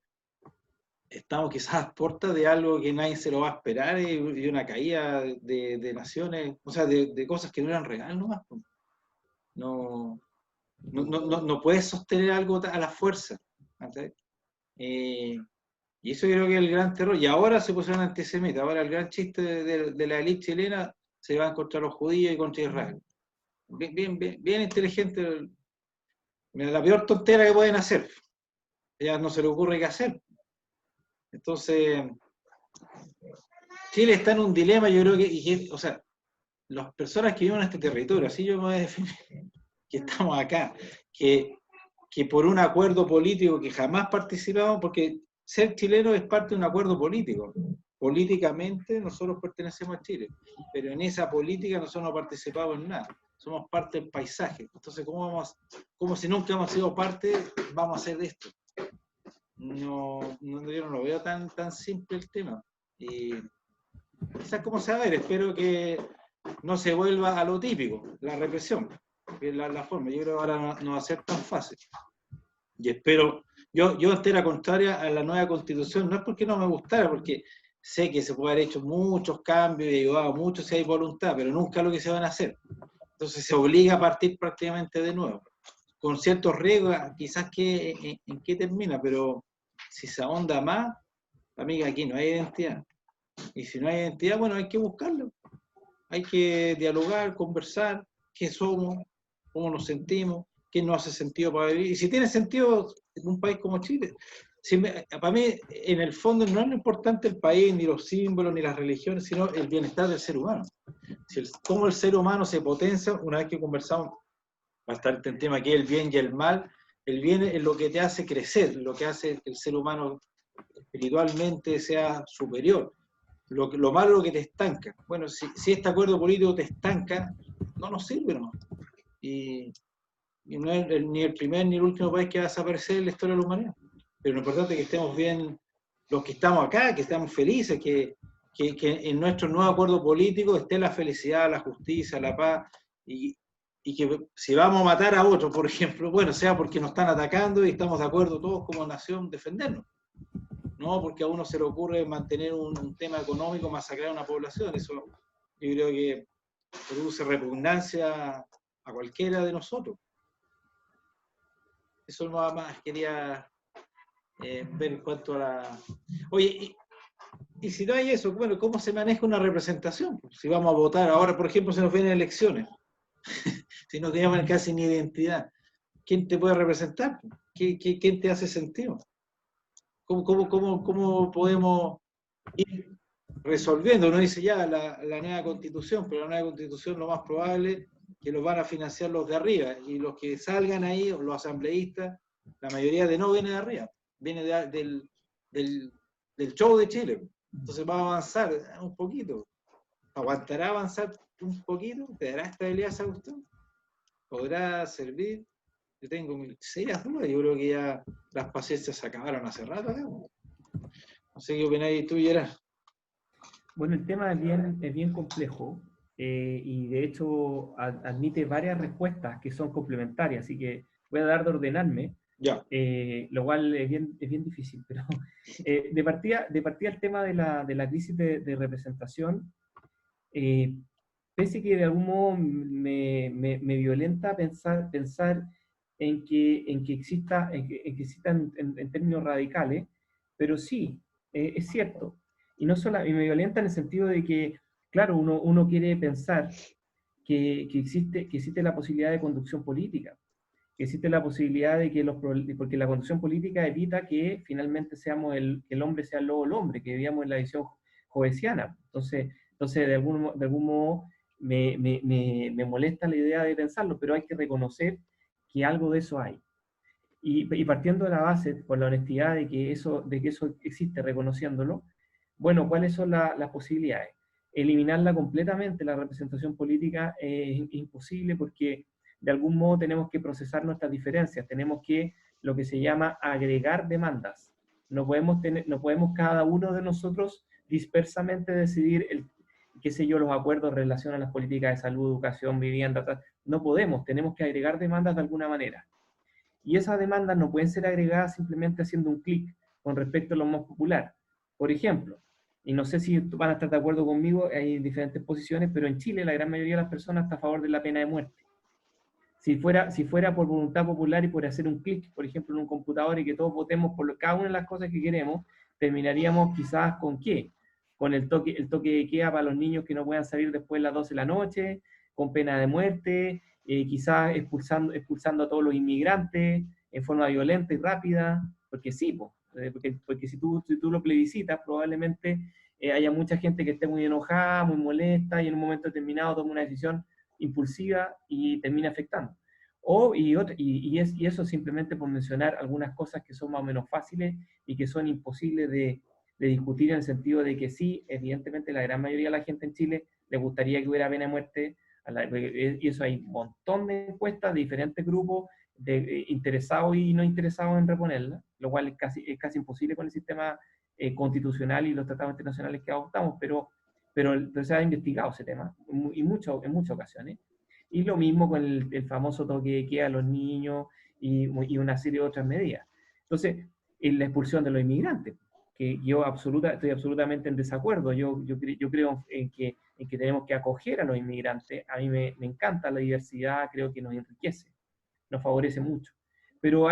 estamos quizás a puertas de algo que nadie se lo va a esperar y una caída de naciones, o sea, de cosas que no eran reales nomás. No, no puedes sostener algo a la fuerza. Y eso yo creo que es el gran terror. Y ahora se pusieron antisemitas. Ahora el gran chiste de la élite chilena se va contra los judíos y contra Israel. Bien inteligente. Mira, la peor tontera que pueden hacer. Ya no se le ocurre qué hacer. Entonces, Chile está en un dilema, yo creo o sea, las personas que viven en este territorio, así yo me voy a definir, que estamos acá, que por un acuerdo político que jamás participamos, porque ser chileno es parte de un acuerdo político. Políticamente nosotros pertenecemos a Chile, pero en esa política nosotros no participamos en nada. Somos parte del paisaje. Entonces, ¿cómo si nunca hemos sido parte, vamos a hacer de esto? Yo no lo veo tan simple el tema. Y quizás cómo se va a ver, espero que no se vuelva a lo típico, la represión, que es la forma. Yo creo que ahora no va a ser tan fácil. Y espero, yo antes era contraria a la nueva constitución, no es porque no me gustara, porque sé que se puede haber hecho muchos cambios y ayudado mucho si hay voluntad, pero nunca lo que se van a hacer. Entonces se obliga a partir prácticamente de nuevo, con ciertos riesgos, quizás en qué termina, pero si se ahonda más, amiga, aquí no hay identidad. Y si no hay identidad, bueno, hay que buscarlo. Hay que dialogar, conversar, qué somos, cómo nos sentimos, qué nos hace sentido para vivir. Y si tiene sentido en un país como Chile. Para mí, en el fondo, no es lo importante el país, ni los símbolos, ni las religiones, sino el bienestar del ser humano. Cómo el ser humano se potencia, una vez que conversamos bastante el tema que es el bien y el mal. El bien es lo que te hace crecer, lo que hace que el ser humano espiritualmente sea superior. Lo malo es lo que te estanca. Bueno, si este acuerdo político te estanca, no nos sirve, ¿no? Y no es ni el primer ni el último país que va a desaparecer en la historia de la humanidad. Pero lo importante es que estemos bien, los que estamos acá, que estamos felices, que en nuestro nuevo acuerdo político esté la felicidad, la justicia, la paz, y que si vamos a matar a otro, por ejemplo, bueno, sea porque nos están atacando y estamos de acuerdo todos como nación defendernos. No porque a uno se le ocurre mantener un tema económico, masacrar a una población. Eso yo creo que produce repugnancia a cualquiera de nosotros. Eso nada más quería ver en cuanto a la... Oye, y si no hay eso, bueno, ¿cómo se maneja una representación? Si vamos a votar ahora, por ejemplo, se nos vienen elecciones, si no tenemos casi ni identidad, ¿quién te puede representar? ¿Quién te hace sentido? ¿Cómo podemos ir resolviendo? Uno dice ya la nueva constitución, pero la nueva constitución lo más probable es que los van a financiar los de arriba, y los que salgan ahí, los asambleístas, la mayoría de no viene de arriba, viene del show de Chile. Entonces va a avanzar un poquito. ¿Aguantará avanzar un poquito? ¿Te dará estabilidad esa cuestión? ¿Podrá servir? Yo tengo serias dudas. Yo creo que ya las paciencias se acabaron hace rato. ¿No? No sé qué opináis tú, Gerard. Bueno, el tema es bien complejo y de hecho admite varias respuestas que son complementarias, así que voy a dar de ordenarme, Ya. Lo cual es bien difícil, pero de partida el tema de la crisis de representación, pese que de algún modo me violenta pensar en que existan en términos radicales, pero sí, es cierto. Y no solo, y me violenta en el sentido de que, claro, uno quiere pensar que existe la posibilidad de conducción política, que existe la posibilidad de que porque la conducción política evita que finalmente seamos que el hombre sea el lobo el hombre, que vivíamos en la visión joyesiana. Entonces de algún modo me molesta la idea de pensarlo, pero hay que reconocer que algo de eso hay. Y partiendo de la base, por la honestidad de que eso existe, reconociéndolo, bueno, ¿cuáles son las posibilidades? Eliminarla completamente, la representación política, es imposible porque de algún modo tenemos que procesar nuestras diferencias, tenemos que, lo que se llama, agregar demandas. No podemos cada uno de nosotros dispersamente decidir, qué sé yo, los acuerdos en relación a las políticas de salud, educación, vivienda, tal. No podemos, tenemos que agregar demandas de alguna manera. Y esas demandas no pueden ser agregadas simplemente haciendo un clic con respecto a lo más popular. Por ejemplo, y no sé si van a estar de acuerdo conmigo, hay diferentes posiciones, pero en Chile la gran mayoría de las personas está a favor de la pena de muerte. Si fuera por voluntad popular y por hacer un clic, por ejemplo, en un computador y que todos votemos por cada una de las cosas que queremos, terminaríamos quizás ¿con qué? Con el toque de queda para los niños que no puedan salir después de las 12 de la noche, con pena de muerte, quizás expulsando a todos los inmigrantes en forma violenta y rápida, porque sí, porque si tú lo plebiscitas, probablemente haya mucha gente que esté muy enojada, muy molesta, y en un momento determinado tome una decisión impulsiva y termina afectando. Y eso simplemente por mencionar algunas cosas que son más o menos fáciles y que son imposibles de discutir, en el sentido de que sí, evidentemente la gran mayoría de la gente en Chile le gustaría que hubiera pena de muerte, y eso hay un montón de encuestas de diferentes grupos de interesados y no interesados en reponerla, lo cual es casi imposible con el sistema constitucional y los tratados internacionales que adoptamos, pero se ha investigado ese tema en muchas ocasiones. Y lo mismo con el famoso toque de queda a los niños y una serie de otras medidas. Entonces, en la expulsión de los inmigrantes, que yo estoy absolutamente en desacuerdo. Yo creo en que tenemos que acoger a los inmigrantes. A mí me encanta la diversidad, creo que nos enriquece, nos favorece mucho. Pero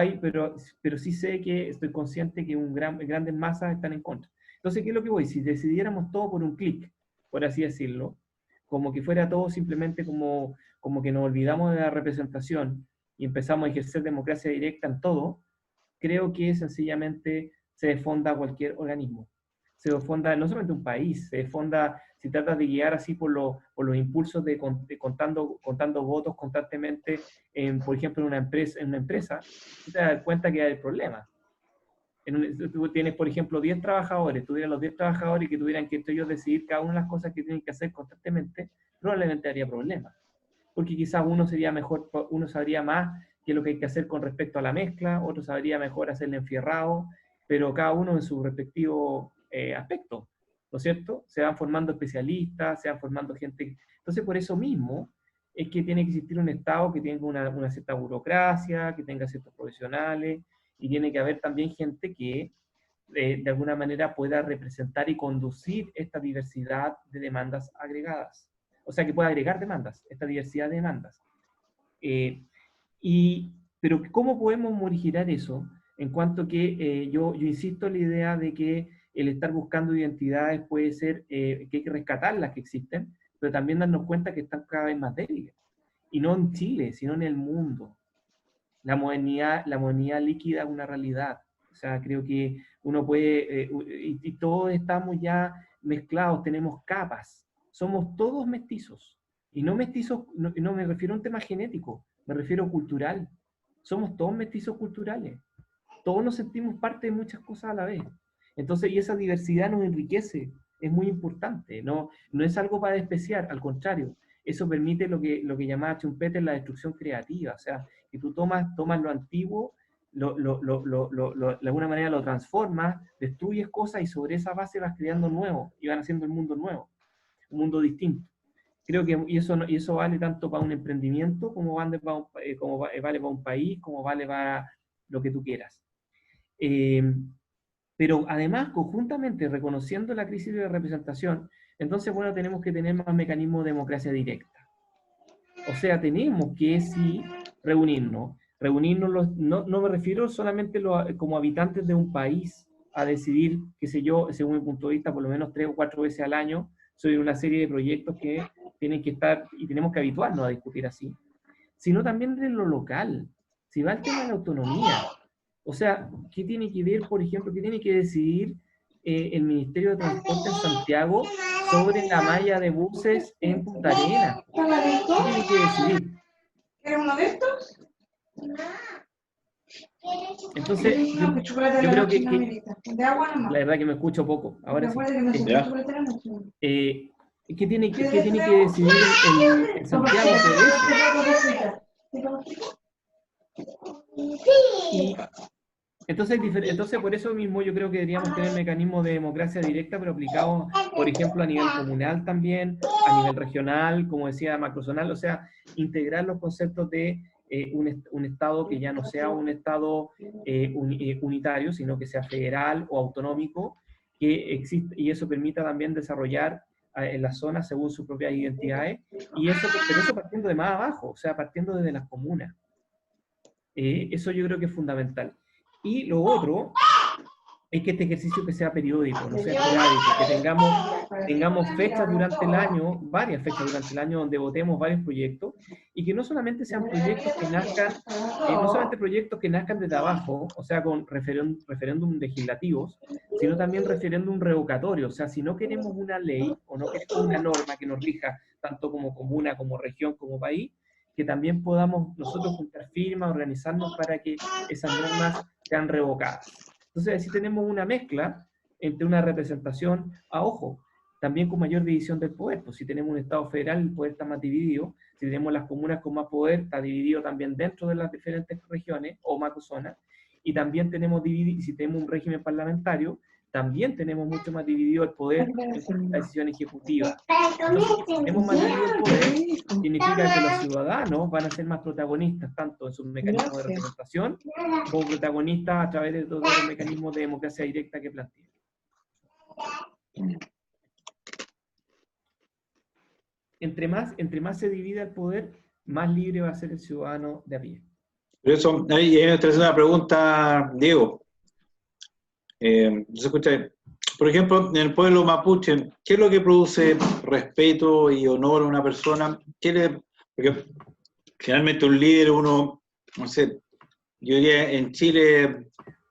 sí sé que estoy consciente que grandes masas están en contra. Entonces, ¿qué es lo que voy? Si decidiéramos todo por un clic, por así decirlo, como que fuera todo simplemente como que nos olvidamos de la representación y empezamos a ejercer democracia directa en todo, creo que sencillamente se desfonda cualquier organismo. Se desfonda no solamente un país, se desfonda si tratas de guiar así por los impulsos de contando votos constantemente, por ejemplo, en una empresa, te das cuenta que hay problemas. Tú tienes, por ejemplo, 10 trabajadores, tuvieran los 10 trabajadores que tuvieran que ellos decidir cada una de las cosas que tienen que hacer constantemente, probablemente haría problemas. Porque quizás uno sabría más qué es lo que hay que hacer con respecto a la mezcla, otro sabría mejor hacer el enfierrado, pero cada uno en su respectivo aspecto, ¿no es cierto? Se van formando especialistas, se van formando gente. Entonces, por eso mismo es que tiene que existir un Estado que tenga una cierta burocracia, que tenga ciertos profesionales, y tiene que haber también gente que de alguna manera pueda representar y conducir esta diversidad de demandas agregadas. O sea, que pueda agregar demandas, esta diversidad de demandas. Pero ¿cómo podemos morigerar eso? En cuanto que yo insisto en la idea de que el estar buscando identidades puede ser que hay que rescatar las que existen, pero también darnos cuenta que están cada vez más débiles. Y no en Chile, sino en el mundo. La modernidad líquida es una realidad. O sea, creo que uno puede, y todos estamos ya mezclados, tenemos capas. Somos todos mestizos. Y no mestizos, no me refiero a un tema genético, me refiero cultural. Somos todos mestizos culturales. Todos nos sentimos parte de muchas cosas a la vez. Entonces, y esa diversidad nos enriquece, es muy importante. No es algo para despreciar, al contrario. Eso permite lo que llamaba Schumpeter la destrucción creativa. O sea, que tú tomas lo antiguo, de alguna manera lo transformas, destruyes cosas y sobre esa base vas creando nuevo y van haciendo el mundo nuevo, un mundo distinto. Creo que eso vale tanto para un emprendimiento como vale para un país, como vale para lo que tú quieras. Pero además, conjuntamente, reconociendo la crisis de representación, entonces, bueno, tenemos que tener más mecanismos de democracia directa. O sea, tenemos que sí reunirnos, no me refiero solamente como habitantes de un país a decidir, qué sé yo, según mi punto de vista, por lo menos 3 o 4 veces al año, sobre una serie de proyectos que tienen que estar, y tenemos que habituarnos a discutir así, sino también de lo local. Si va el tema de la autonomía, o sea, ¿qué tiene que ver, por ejemplo, qué tiene que decidir el Ministerio de Transporte en Santiago sobre la malla de buses en Punta Arenas? ¿Qué tiene que decidir? ¿Eres uno de estos? Entonces, yo creo que la verdad que me escucho poco. Ahora sí. ¿Qué tiene que decidir el Santiago sobre eso? Entonces, por eso mismo yo creo que deberíamos tener mecanismos de democracia directa, pero aplicados, por ejemplo, a nivel comunal también, a nivel regional, como decía, macrozonal, o sea, integrar los conceptos de un Estado que ya no sea un Estado unitario, sino que sea federal o autonómico, que existe, y eso permita también desarrollar en las zonas según sus propias identidades, pero eso partiendo de más abajo, o sea, partiendo desde las comunas. Eso yo creo que es fundamental. Y lo otro es que este ejercicio que sea periódico, no sea esporádico, que tengamos fechas durante el año, varias fechas durante el año donde votemos varios proyectos, y que no solamente sean proyectos que nazcan, no solamente proyectos que nazcan desde abajo, o sea, con referéndum legislativos, sino también referéndum revocatorio, o sea, si no queremos una ley o no queremos una norma que nos rija tanto como comuna, como región, como país, que también podamos nosotros juntar firmas, organizarnos para que esas normas sean revocadas. Entonces, así tenemos una mezcla entre una representación, ojo, también con mayor división del poder, pues si tenemos un Estado federal, el poder está más dividido, si tenemos las comunas con más poder, está dividido también dentro de las diferentes regiones o macrozonas, y también tenemos dividido, si tenemos un régimen parlamentario, también tenemos mucho más dividido el poder en la decisión ejecutiva. Entonces, si tenemos más dividido el poder, significa que los ciudadanos van a ser más protagonistas, tanto en sus mecanismos de representación, como protagonistas a través de todos los mecanismos de democracia directa que plantean. Entre más se divida el poder, más libre va a ser el ciudadano de a pie. Por eso, ahí me interesa una pregunta, Diego. Por ejemplo, en el pueblo mapuche, ¿qué es lo que produce respeto y honor a una persona? Porque generalmente un líder, uno, no sé, yo diría en Chile,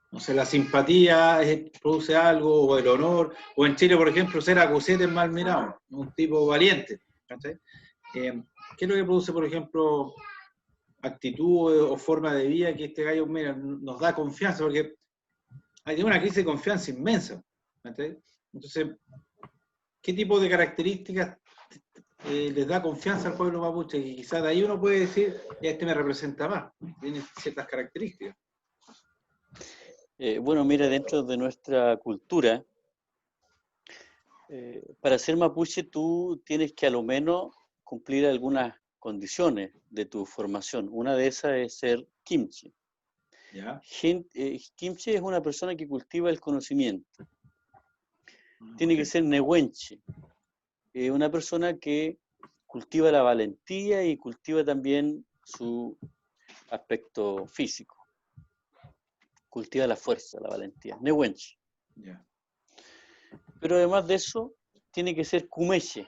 no sé, la simpatía produce algo, o el honor, o en Chile, por ejemplo, ser acusete es mal mirado, un tipo valiente. ¿Qué es lo que produce, por ejemplo, actitud o forma de vida que este gallo, mira, nos da confianza? Porque hay una crisis de confianza inmensa. Entonces, ¿qué tipo de características les da confianza al pueblo mapuche? Y quizás de ahí uno puede decir, este me representa más, tiene ciertas características. Bueno, mira, dentro de nuestra cultura, para ser mapuche tú tienes que a lo menos cumplir algunas condiciones de tu formación. Una de esas es ser kimchi. ¿Ya? Kimchi es una persona que cultiva el conocimiento. Tiene que ser nehuenche, una persona que cultiva la valentía y cultiva también su aspecto físico. Cultiva la fuerza, la valentía. Nehuenche. Yeah. Pero además de eso, tiene que ser cumeche.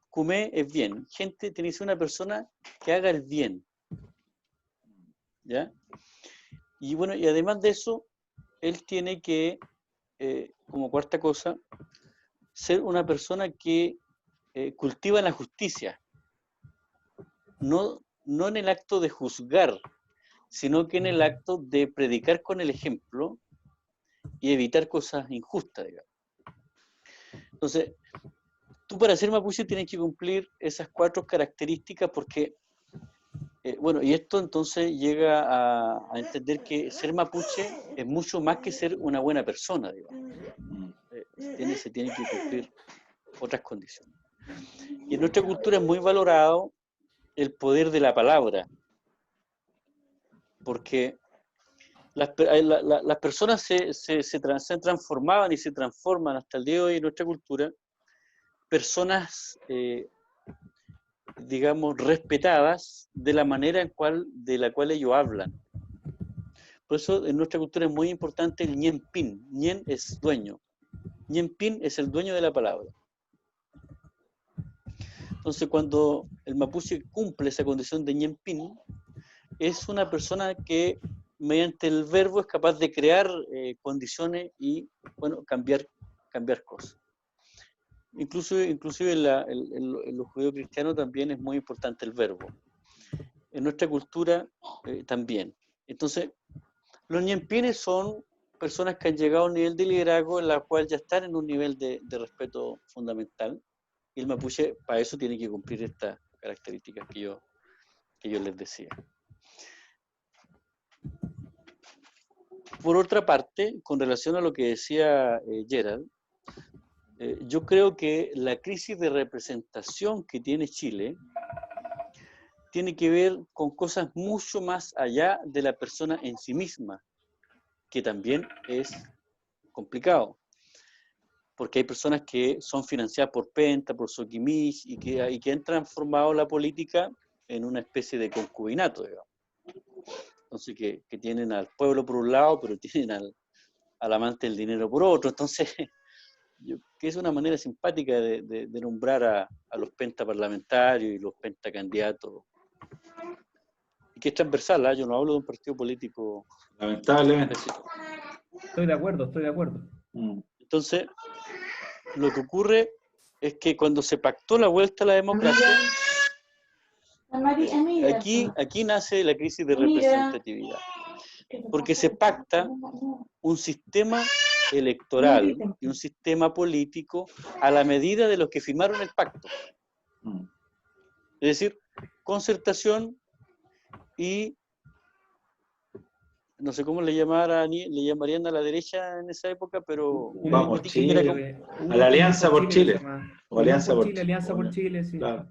Cumé es bien. Gente, tiene que ser una persona que haga el bien. ¿Ya? Y bueno, y además de eso, él tiene que, como cuarta cosa, ser una persona que cultiva la justicia. No en el acto de juzgar, sino que en el acto de predicar con el ejemplo y evitar cosas injustas, digamos. Entonces, tú para ser mapuche tienes que cumplir esas 4 características porque, bueno, y esto entonces llega a entender que ser mapuche es mucho más que ser una buena persona, digamos. Se tienen que cumplir otras condiciones. Y en nuestra cultura es muy valorado el poder de la palabra, porque las personas se transformaban y se transforman hasta el día de hoy en nuestra cultura, personas, digamos, respetadas de la manera de la cual ellos hablan. Por eso en nuestra cultura es muy importante el ñen pin. Ñen es dueño. Ñen pin es el dueño de la palabra. Entonces, cuando el mapuche cumple esa condición de ñen pin, es una persona que mediante el verbo es capaz de crear condiciones y, bueno, cambiar cosas. Inclusive en los judíos cristianos también es muy importante el verbo. En nuestra cultura también. Entonces, los ñempines son personas que han llegado a un nivel de liderazgo en la cual ya están en un nivel de respeto fundamental. Y el mapuche para eso tiene que cumplir estas características que yo les decía. por otra parte, con relación a lo que decía Gerald, yo creo que la crisis de representación que tiene Chile tiene que ver con cosas mucho más allá de la persona en sí misma, que también es complicado, porque hay personas que son financiadas por Penta, por Soquimich, y que han transformado la política en una especie de concubinato, digamos. Entonces, que tienen al pueblo por un lado, pero tienen al amante del dinero por otro. Entonces, que es una manera simpática de nombrar a los pentaparlamentarios y los pentacandidatos, y que es transversal, ¿eh? Yo no hablo de un partido político. Lamentablemente. Estoy de acuerdo, estoy de acuerdo. Entonces, lo que ocurre es que cuando se pactó la vuelta a la democracia, aquí nace la crisis de representatividad, porque se pacta un sistema electoral y un sistema político a la medida de los que firmaron el pacto. Es decir, concertación y no sé cómo le llamarían a la derecha en esa época, pero Vamos, Chile, a la Alianza por Chile. O Alianza por Chile. Alianza por Chile, sí. Claro.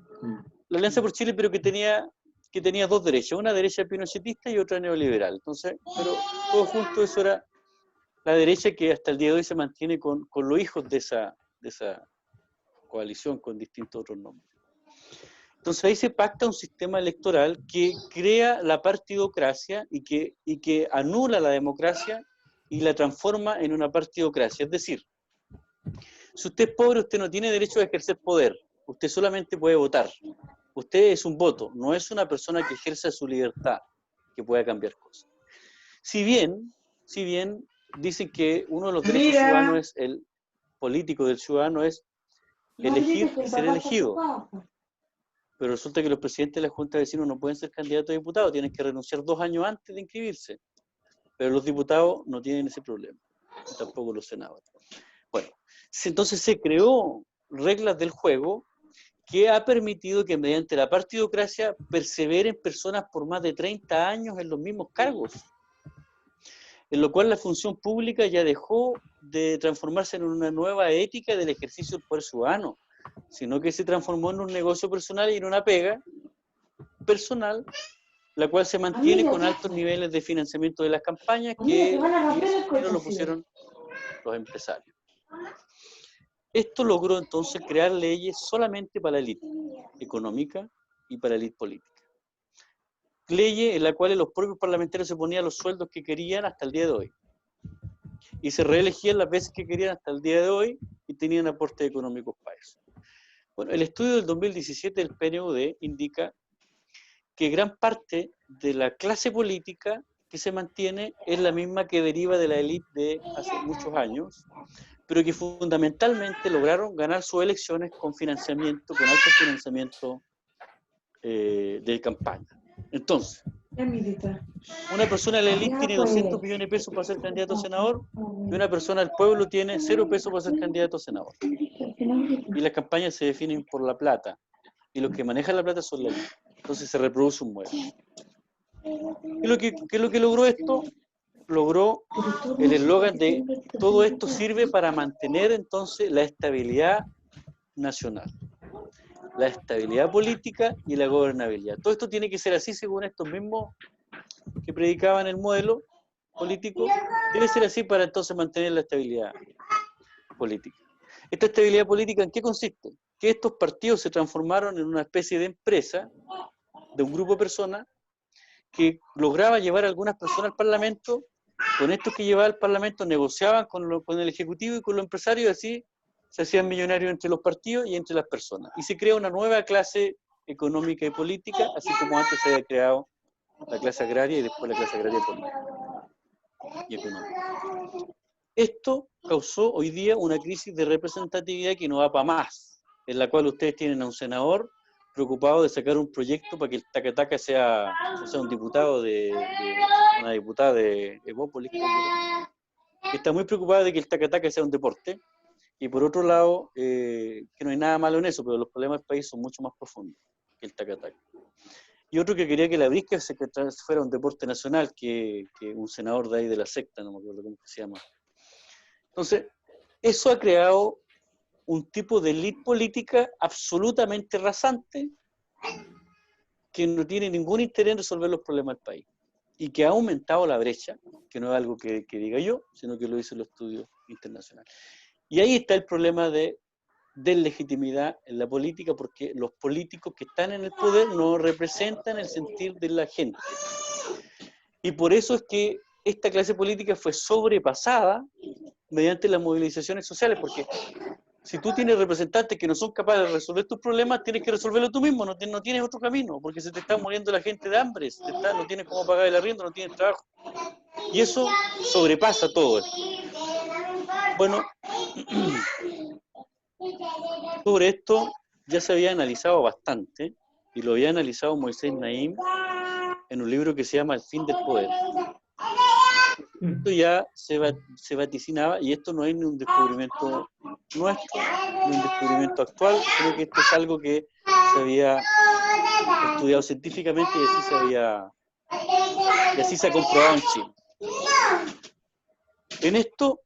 La Alianza por Chile, pero que tenía dos derechas, una derecha pinochetista y otra neoliberal. Entonces, pero todo junto eso era la derecha que hasta el día de hoy se mantiene con los hijos de esa coalición con distintos otros nombres. Entonces ahí se pacta un sistema electoral que crea la partidocracia y que anula la democracia y la transforma en una partidocracia. Es decir, si usted es pobre, usted no tiene derecho a ejercer poder, usted solamente puede votar. Usted es un voto, no es una persona que ejerza su libertad, que pueda cambiar cosas. Si bien dicen que uno de los derechos ciudadanos es el político del ciudadano es elegir y ser elegido. Pero resulta que los presidentes de la Junta de Vecinos no pueden ser candidatos a diputados, tienen que renunciar 2 años antes de inscribirse. Pero los diputados no tienen ese problema, tampoco los senadores. Bueno, entonces se creó reglas del juego que ha permitido que mediante la partidocracia perseveren personas por más de 30 años en los mismos cargos, en lo cual la función pública ya dejó de transformarse en una nueva ética del ejercicio del poder ciudadano, sino que se transformó en un negocio personal y en una pega personal, la cual se mantiene con altos niveles de financiamiento de las campañas que lo pusieron los empresarios. Esto logró entonces crear leyes solamente para la élite económica y para la élite política. Leyes en las cuales los propios parlamentarios se ponían los sueldos que querían hasta el día de hoy. Y se reelegían las veces que querían hasta el día de hoy y tenían aportes económicos para eso. Bueno, el estudio del 2017 del PNUD indica que gran parte de la clase política que se mantiene es la misma que deriva de la élite de hace muchos años, pero que fundamentalmente lograron ganar sus elecciones con financiamiento, con alto financiamiento de campaña. Entonces, una persona de la élite tiene 200 millones de pesos para ser candidato a senador y una persona del pueblo tiene 0 pesos para ser candidato a senador. Y las campañas se definen por la plata. Y los que manejan la plata son la élite. Entonces se reproduce un modelo. ¿Qué es lo que logró esto? Logró el eslogan de todo esto sirve para mantener entonces la estabilidad nacional, la estabilidad política y la gobernabilidad. Todo esto tiene que ser así según estos mismos que predicaban el modelo político, debe ser así para entonces mantener la estabilidad política. ¿Esta estabilidad política en qué consiste? Que estos partidos se transformaron en una especie de empresa de un grupo de personas que lograba llevar a algunas personas al Parlamento. Con estos que llevaba al Parlamento negociaban con el Ejecutivo y con los empresarios, y así se hacían millonarios entre los partidos y entre las personas. Y se crea una nueva clase económica y política, así como antes se había creado la clase agraria y después la clase agraria política y económica. Esto causó hoy día una crisis de representatividad que no va para más, en la cual ustedes tienen a un senador preocupado de sacar un proyecto para que el Taca-Taca sea un diputado una diputada de Evópolis, que está muy preocupada de que el Taca-Taca sea un deporte, y por otro lado, que no hay nada malo en eso, pero los problemas del país son mucho más profundos que el Taca-Taca. y otro que quería que la brisca fuera un deporte nacional, que un senador de ahí de la secta, no me acuerdo cómo se llama. Entonces, eso ha creado un tipo de élite política absolutamente rasante que no tiene ningún interés en resolver los problemas del país y que ha aumentado la brecha, que no es algo que diga yo, sino que lo dicen los estudios internacionales. Y ahí está el problema de deslegitimidad en la política, porque los políticos que están en el poder no representan el sentir de la gente. Y por eso es que esta clase política fue sobrepasada mediante las movilizaciones sociales, porque si tú tienes representantes que no son capaces de resolver tus problemas, tienes que resolverlo tú mismo, no tienes otro camino, porque se te está muriendo la gente de hambre, no tienes cómo pagar el arriendo, no tienes trabajo. Y eso sobrepasa todo esto. Bueno, sobre esto ya se había analizado bastante, y lo había analizado Moisés Naim en un libro que se llama El fin del poder. Esto ya se vaticinaba, y esto no es ni un descubrimiento nuestro, ni un descubrimiento actual, sino que esto es algo que se había estudiado científicamente y así se ha comprobado en Chile. En esto,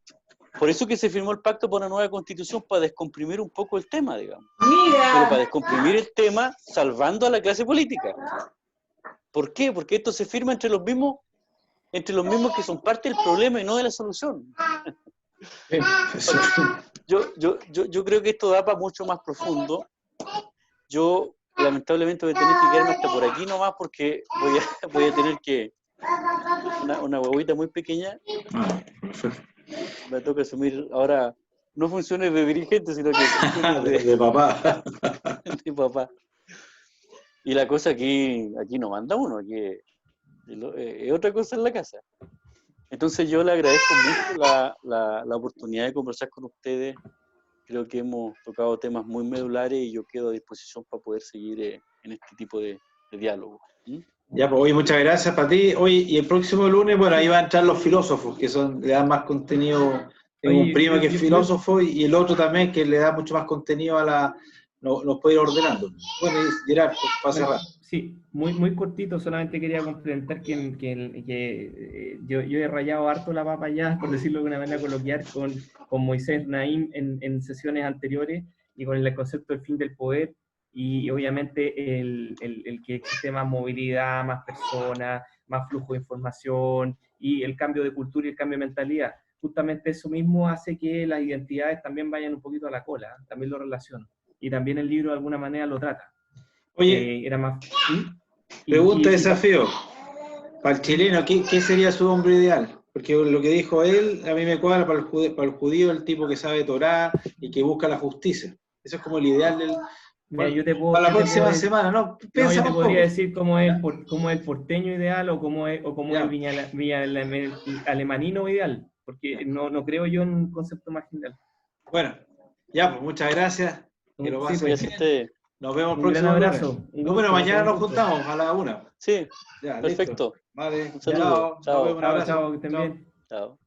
por eso que se firmó el Pacto por una Nueva Constitución, para descomprimir un poco el tema, digamos. Pero para descomprimir el tema, salvando a la clase política. ¿Por qué? Porque esto se firma entre los mismos que son parte del problema y no de la solución. Yo creo que esto da para mucho más profundo. Yo, lamentablemente, voy a tener que quedarme hasta por aquí nomás, porque voy a tener que... Una huevita muy pequeña. Me toca asumir ahora, no funciones de dirigente, sino que funciones de papá. De papá. Y la cosa aquí no manda uno, aquí es otra cosa en la casa. Entonces yo le agradezco mucho la oportunidad de conversar con ustedes. Creo que hemos tocado temas muy medulares y yo quedo a disposición para poder seguir en este tipo de diálogo. Ya, pues, oye, muchas gracias para ti. Oye, y el próximo lunes, bueno, ahí van a entrar los filósofos, que le dan más contenido. Tengo un primo que es filósofo y el otro también que le da mucho más contenido nos puede ir ordenando. Bueno, Gerard, para cerrar. Sí, muy cortito, solamente quería complementar que yo he rayado harto la papa ya, por decirlo de una manera coloquial, con Moisés Naim en sesiones anteriores y con el concepto del fin del poder, y obviamente el que existe más movilidad, más personas, más flujo de información y el cambio de cultura y el cambio de mentalidad. Justamente eso mismo hace que las identidades también vayan un poquito a la cola, también lo relaciono. Y también el libro de alguna manera lo trata. Oye, era más... pregunta, desafío. Para el chileno, ¿qué sería su hombre ideal? Porque lo que dijo él, a mí me cuadra para el judío, el tipo que sabe Torá y que busca la justicia. Eso es como el ideal del... Mira, para la próxima semana, ¿no? Yo te podría decir cómo es el porteño ideal o cómo es el alemanino ideal, porque no creo yo en un concepto más general. Bueno, ya, pues muchas gracias. Que lo pasen bien. Nos vemos el próximo abrazo. No, pero mañana nos juntamos a la 1. Sí, ya, perfecto. Listo. Vale, un saludo. Chao. Chao, que estén bien. Chao.